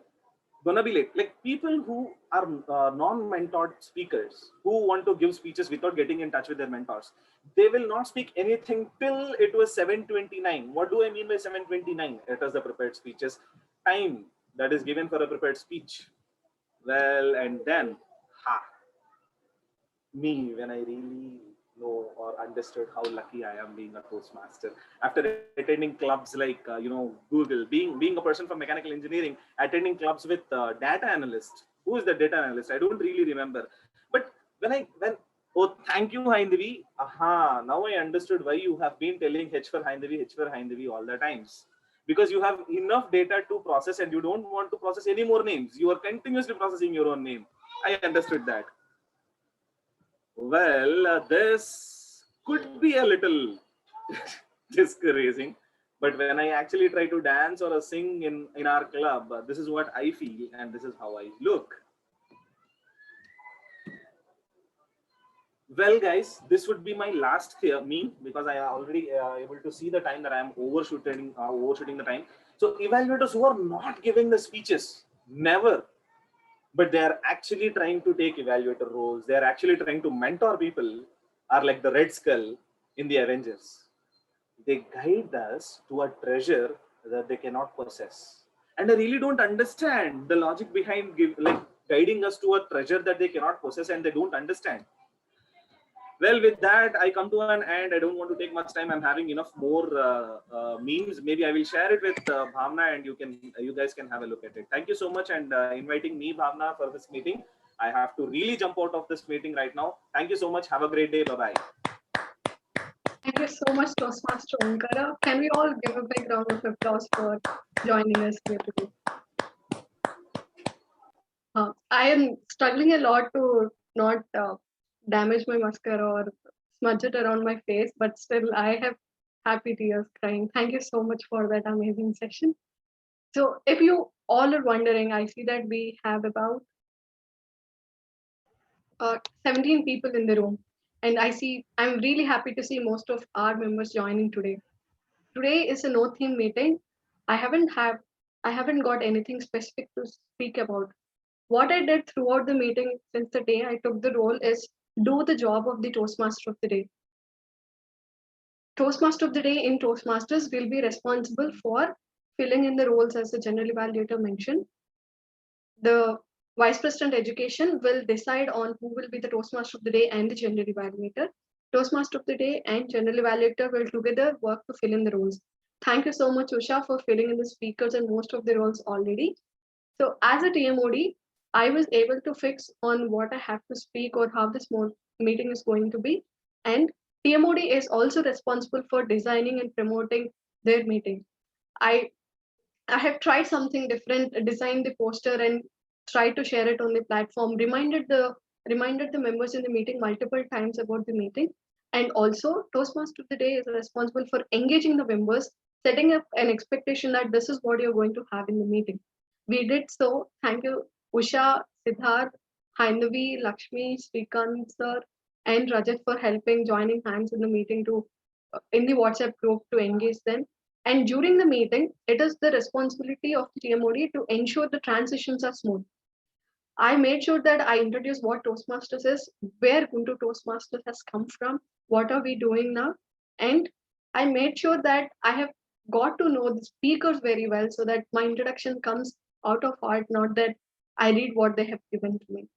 gonna be late. Like people who are non-mentored speakers, who want to give speeches without getting in touch with their mentors, they will not speak anything till it was 7:29. What do I mean by 7:29? It is the prepared speeches time that is given for a prepared speech. Well, and then, me, when I really know or understood how lucky I am being a Toastmaster. After attending clubs like, Google, being a person from mechanical engineering, attending clubs with data analysts. Who is the data analyst? I don't really remember. But oh, thank you, Haindevi. Aha, now I understood why you have been telling H for Haindevi all the times. Because you have enough data to process and you don't want to process any more names. You are continuously processing your own name. I understood that. Well, this could be a little discouraging, but when I actually try to dance or sing in our club, this is what I feel and this is how I look. Well, guys, this would be my last meme because I already able to see the time that I am overshooting the time. So evaluators who are not giving the speeches, never. But they are actually trying to take evaluator roles. They are actually trying to mentor people, are like the Red Skull in the Avengers. They guide us to a treasure that they cannot possess. And I really don't understand the logic behind guiding us to a treasure that they cannot possess and they don't understand. Well, with that, I come to an end. I don't want to take much time. I'm having enough more memes. Maybe I will share it with Bhavna and you guys can have a look at it. Thank you so much and inviting me, Bhavna, for this meeting. I have to really jump out of this meeting right now. Thank you so much. Have a great day. Bye-bye. Thank you so much, Toastmaster Omkara. Can we all give a big round of applause for joining us here today? I am struggling a lot to not damage my mascara or smudge it around my face, but still I have happy tears crying. Thank you so much for that amazing session. So if you all are wondering, I see that we have about 17 people in the room. And I'm really happy to see most of our members joining today. Today is a no theme meeting. I haven't got anything specific to speak about. What I did throughout the meeting since the day I took the role is do the job of the Toastmaster of the day. Toastmaster of the day in Toastmasters will be responsible for filling in the roles as the general evaluator mentioned. The Vice President Education will decide on who will be the Toastmaster of the day and the general evaluator. Toastmaster of the day and general evaluator will together work to fill in the roles. Thank you so much, Usha, for filling in the speakers and most of the roles already. So as a TMOD, I was able to fix on what I have to speak or how this meeting is going to be. And TMOD is also responsible for designing and promoting their meeting. I have tried something different, designed the poster and tried to share it on the platform, reminded the members in the meeting multiple times about the meeting. And also Toastmaster of the day is responsible for engaging the members, setting up an expectation that this is what you're going to have in the meeting. We did so. Thank you, Usha, Siddharth, Haindevi, Lakshmi, Srikant sir, and Rajat for helping, joining hands in the meeting in the WhatsApp group to engage them. And during the meeting, it is the responsibility of the TMOD to ensure the transitions are smooth. I made sure that I introduced what Toastmasters is, where Guntur Toastmasters has come from, what are we doing now, and I made sure that I have got to know the speakers very well so that my introduction comes out of heart, not that I read what they have given to me.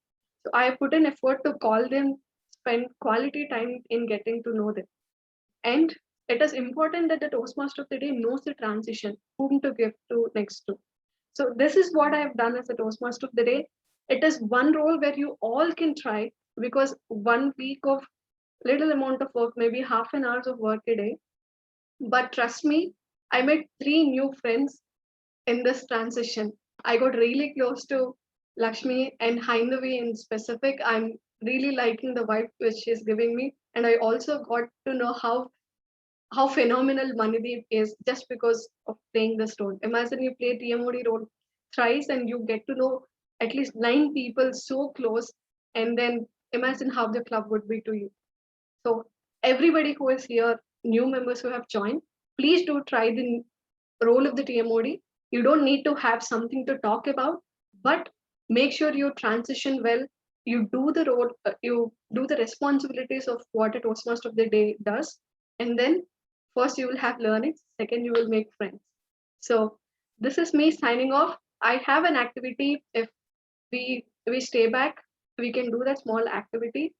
So I put an effort to call them, spend quality time in getting to know them. And it is important that the Toastmaster of the day knows the transition, whom to give to next to. So this is what I have done as a Toastmaster of the day. It is one role where you all can try, because 1 week of little amount of work, maybe half an hour of work a day. But trust me, I made 3 new friends in this transition. I got really close to Lakshmi and Haindavi in specific. I'm really liking the vibe which she's giving me. And I also got to know how phenomenal Manideep is just because of playing this role. Imagine you play TMOD role thrice and you get to know at least 9 people so close, and then imagine how the club would be to you. So everybody who is here, new members who have joined, please do try the role of the TMOD. You don't need to have something to talk about, but make sure you transition well. You do the role, you do the responsibilities of what a Toastmaster of the day does, and then first you will have learnings, second you will make friends. So this is me signing off. I have an activity. If we stay back, we can do that small activity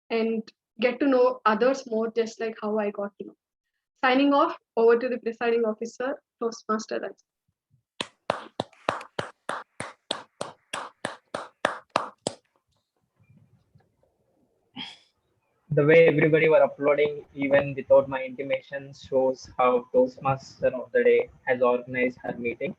and get to know others more, just like how I got to know. Signing off, over to the presiding officer, Toastmaster Raj. The way everybody were uploading, even without my intimation, shows how Toastmaster of the day has organized her meeting.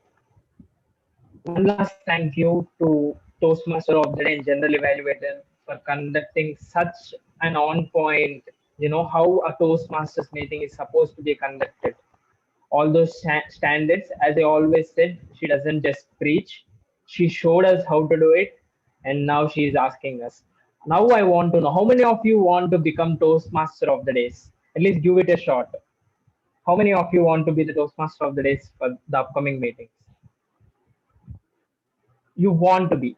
One last thank you to Toastmaster of the day and General Evaluator for conducting such an on point, how a Toastmasters meeting is supposed to be conducted. All those standards, as I always said, she doesn't just preach, she showed us how to do it, and now she is asking us. Now I want to know, how many of you want to become Toastmaster of the days? At least give it a shot. How many of you want to be the Toastmaster of the days for the upcoming meetings? You want to be.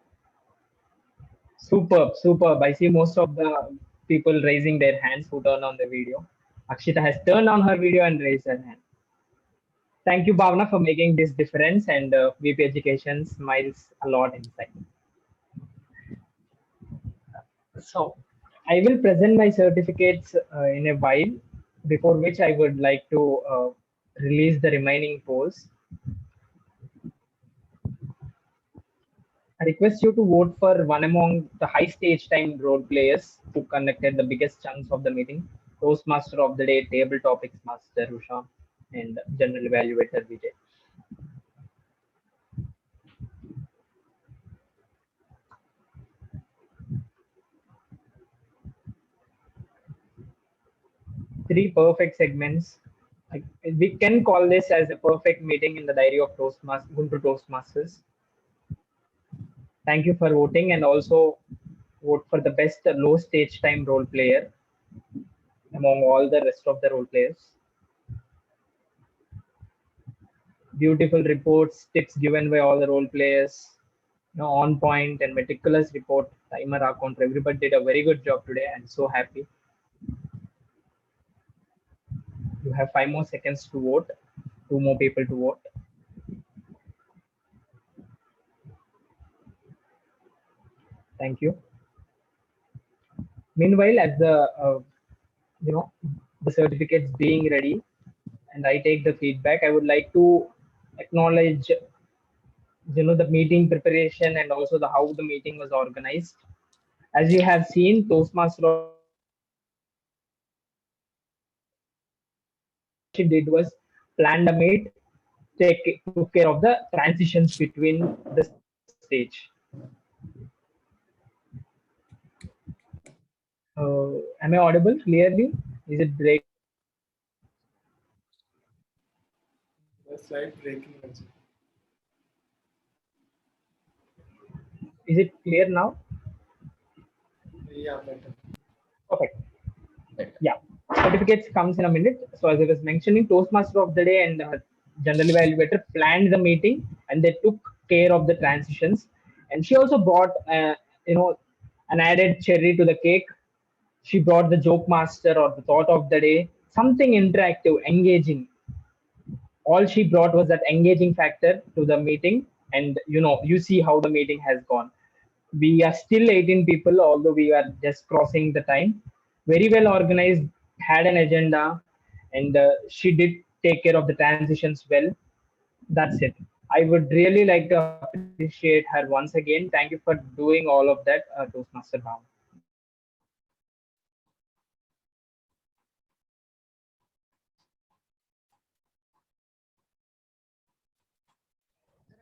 Superb, superb. I see most of the people raising their hands who turned on the video. Akshita has turned on her video and raised her hand. Thank you, Bhavna, for making this difference, and VP Education smiles a lot inside. So I will present my certificates in a while, before which I would like to release the remaining polls. I request you to vote for one among the high stage time role players who conducted the biggest chunks of the meeting: Toastmaster of the day, Table Topics Master Rusha, and General Evaluator Vijay. Three perfect segments. We can call this as a perfect meeting in the diary of Guntur Toastmasters. Thank you for voting, and also vote for the best low stage time role player among all the rest of the role players. Beautiful reports, tips given by all the role players, on point and meticulous report, timer account. Everybody did a very good job today. I'm so happy. You have 5 more seconds to vote, 2 more people to vote. Thank you. Meanwhile, as the the certificates being ready, and I take the feedback, I would like to acknowledge the meeting preparation and also how the meeting was organized. As you have seen, Toastmaster she did was planned a meet, took care of the transitions between the stage. Am I audible clearly? Is it break? The slide breaking. Is it clear now? Yeah, better. Perfect. Yeah, certificates comes in a minute. So as I was mentioning, Toastmaster of the day and General Evaluator planned the meeting, and they took care of the transitions. And she also brought, an added cherry to the cake. She brought the joke master or the thought of the day, something interactive, engaging. All she brought was that engaging factor to the meeting. And you see how the meeting has gone. We are still 18 people, although we are just crossing the time. Very well organized, had an agenda, and she did take care of the transitions well. That's it. I would really like to appreciate her once again. Thank you for doing all of that, Toastmaster Bhavan.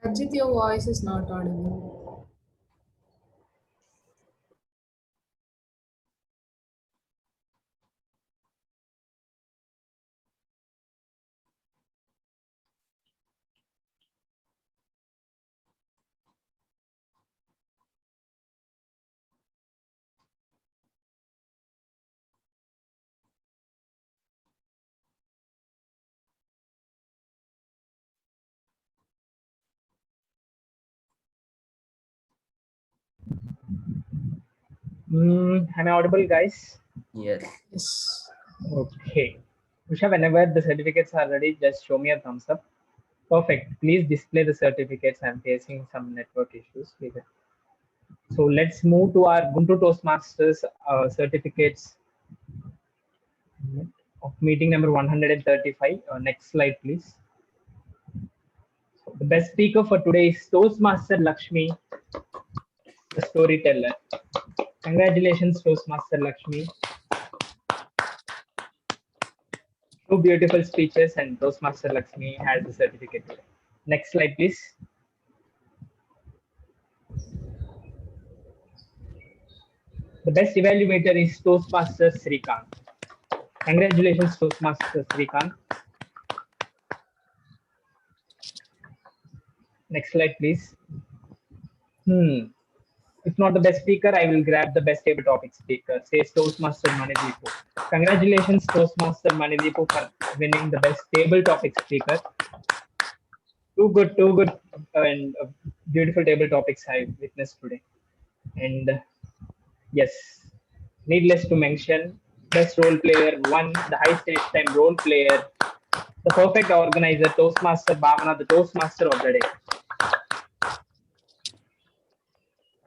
Rajit, your voice is not audible. Am I audible, guys? Yes. Yes. Okay. Usha, whenever the certificates are ready, just show me a thumbs up. Perfect. Please display the certificates. I'm facing some network issues. So let's move to our Ubuntu Toastmasters certificates of meeting number 135. Next slide, please. So the best speaker for today is Toastmaster Lakshmi, the storyteller. Congratulations, Toastmaster Lakshmi. Two beautiful speeches, and Toastmaster Lakshmi has the certificate today. Next slide, please. The best evaluator is Toastmaster Srikanth. Congratulations, Toastmaster Srikanth. Next slide, please. If not the best speaker, I will grab the best table topic speaker, says Toastmaster Manideepu. Congratulations, Toastmaster Manideepu, for winning the best table topic speaker. Too good, and beautiful table topics I witnessed today. And yes, needless to mention, best role player won the high stage time role player, the perfect organizer, Toastmaster Bhavana, the Toastmaster of the day.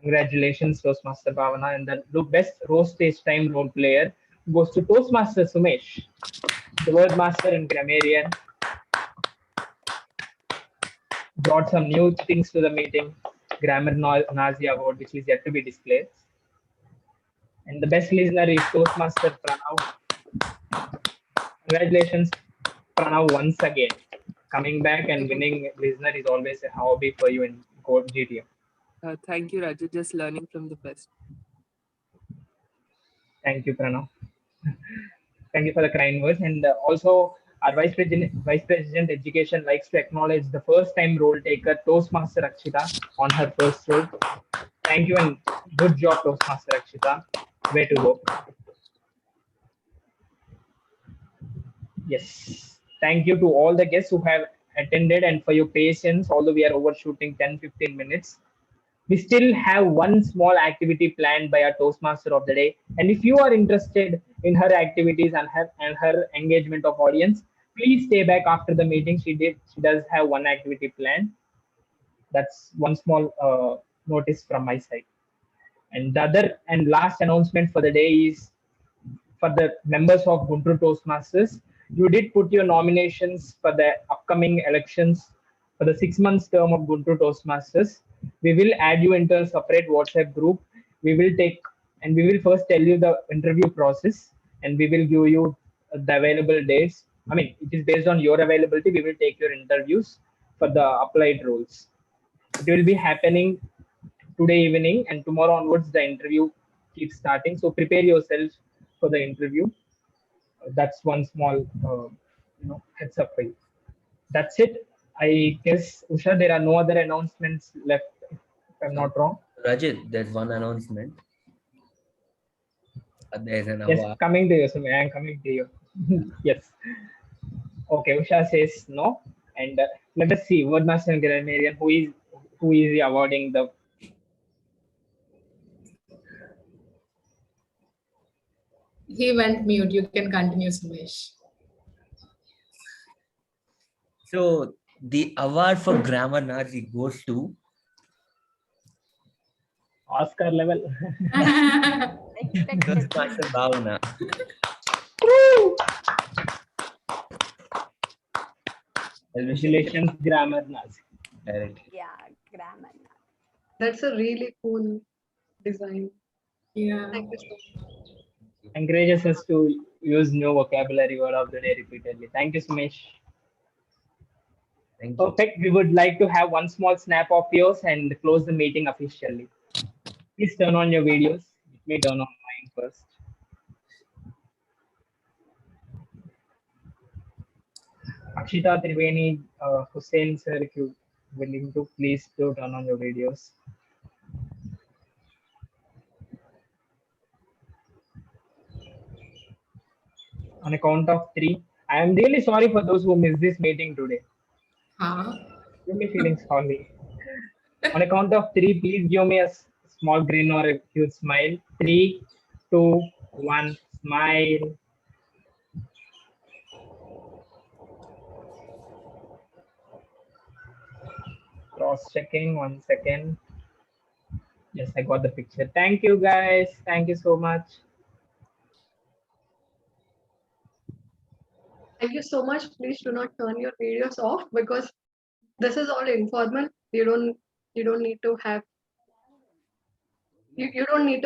Congratulations, Toastmaster Bhavana. And the best roast stage time role player goes to Toastmaster Sumesh, the word master and grammarian. Brought some new things to the meeting, Grammar Nazi Award, which is yet to be displayed. And the best listener is Toastmaster Pranav. Congratulations, Pranav, once again. Coming back and winning listener is always a hobby for you in Code GTM. Thank you, Raju. Just learning from the best. Thank you, Pranav. Thank you for the kind words. And also, our Vice President Education likes to acknowledge the first time role taker, Toastmaster Akshita, on her first role. Thank you and good job, Toastmaster Akshita. Way to go. Yes. Thank you to all the guests who have attended and for your patience, although we are overshooting 10-15 minutes. We still have one small activity planned by our Toastmaster of the day. And if you are interested in her activities and her engagement of audience, please stay back after the meeting. She does have one activity planned. That's one small notice from my side. And the other and last announcement for the day is for the members of Guntur Toastmasters. You did put your nominations for the upcoming elections for the 6 months term of Guntur Toastmasters. We will add you into a separate WhatsApp group. We will first tell you the interview process, and we will give you the available dates. I mean, it is based on your availability. We will take your interviews for the applied roles. It will be happening today evening, and tomorrow onwards the interview keeps starting. So prepare yourself for the interview. That's one small heads up for you. That's it. I guess, Usha, there are no other announcements left, if I'm not wrong. Rajit, there's one announcement. There's an Yes, award. coming to you, Sumi. I am coming to you. Yes. Okay, Usha says no. And let us see, Wordmaster and Grammarian, who is awarding the He went mute. You can continue, Sumesh. So the award for grammar Nazi goes to Oscar level. Toastmaster Bhavana. Congratulations, grammar Nazi. Correct. Yeah, grammar. That's a really cool design. Yeah. Thank you so much. Encourages us to use new vocabulary word of the day repeatedly. Thank you, Sumesh. Thank you. Perfect. We would like to have one small snap of yours and close the meeting officially. Please turn on your videos. Let me turn on mine first. Akshita Triveni, Hussein sir, if you willing to, please do turn on your videos. On a count of 3, I am really sorry for those who missed this meeting today. Really feeling sorry. On a count of 3, please give me a small grin or a huge smile. 3, 2, 1, smile. Cross checking, 1 second. Yes, I got the picture. Thank you, guys. Thank you so much. Thank you so much. Please do not turn your videos off because this is all informal. You don't need to have you don't need to